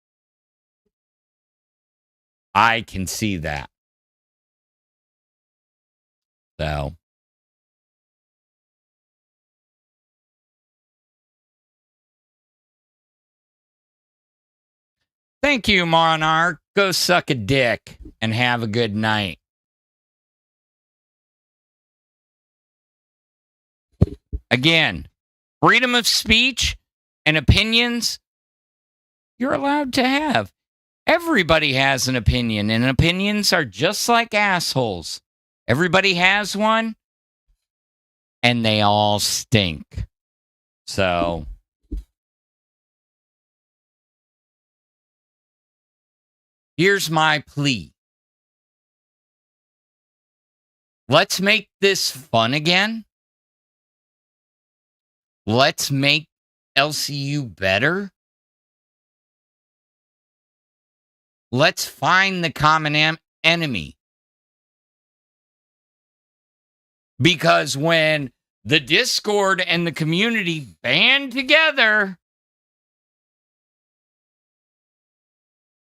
I can see that. So. Thank you, Monarch. Go suck a dick and have a good night. Again, freedom of speech and opinions, you're allowed to have. Everybody has an opinion, and opinions are just like assholes. Everybody has one, and they all stink. So here's my plea. Let's make this fun again. Let's make LCU better. Let's find the common enemy. Because when the Discord and the community band together,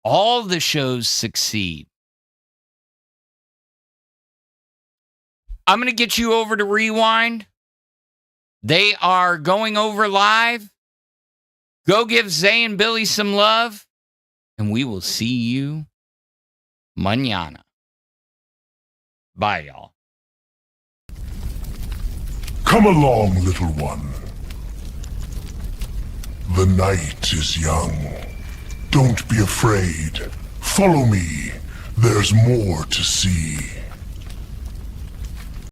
all the shows succeed. I'm going to get you over to Rewind. They are going over live. Go give Zay and Billy some love, and we will see you mañana. Bye, y'all. Come along, little one. The night is young. Don't be afraid. Follow me. There's more to see.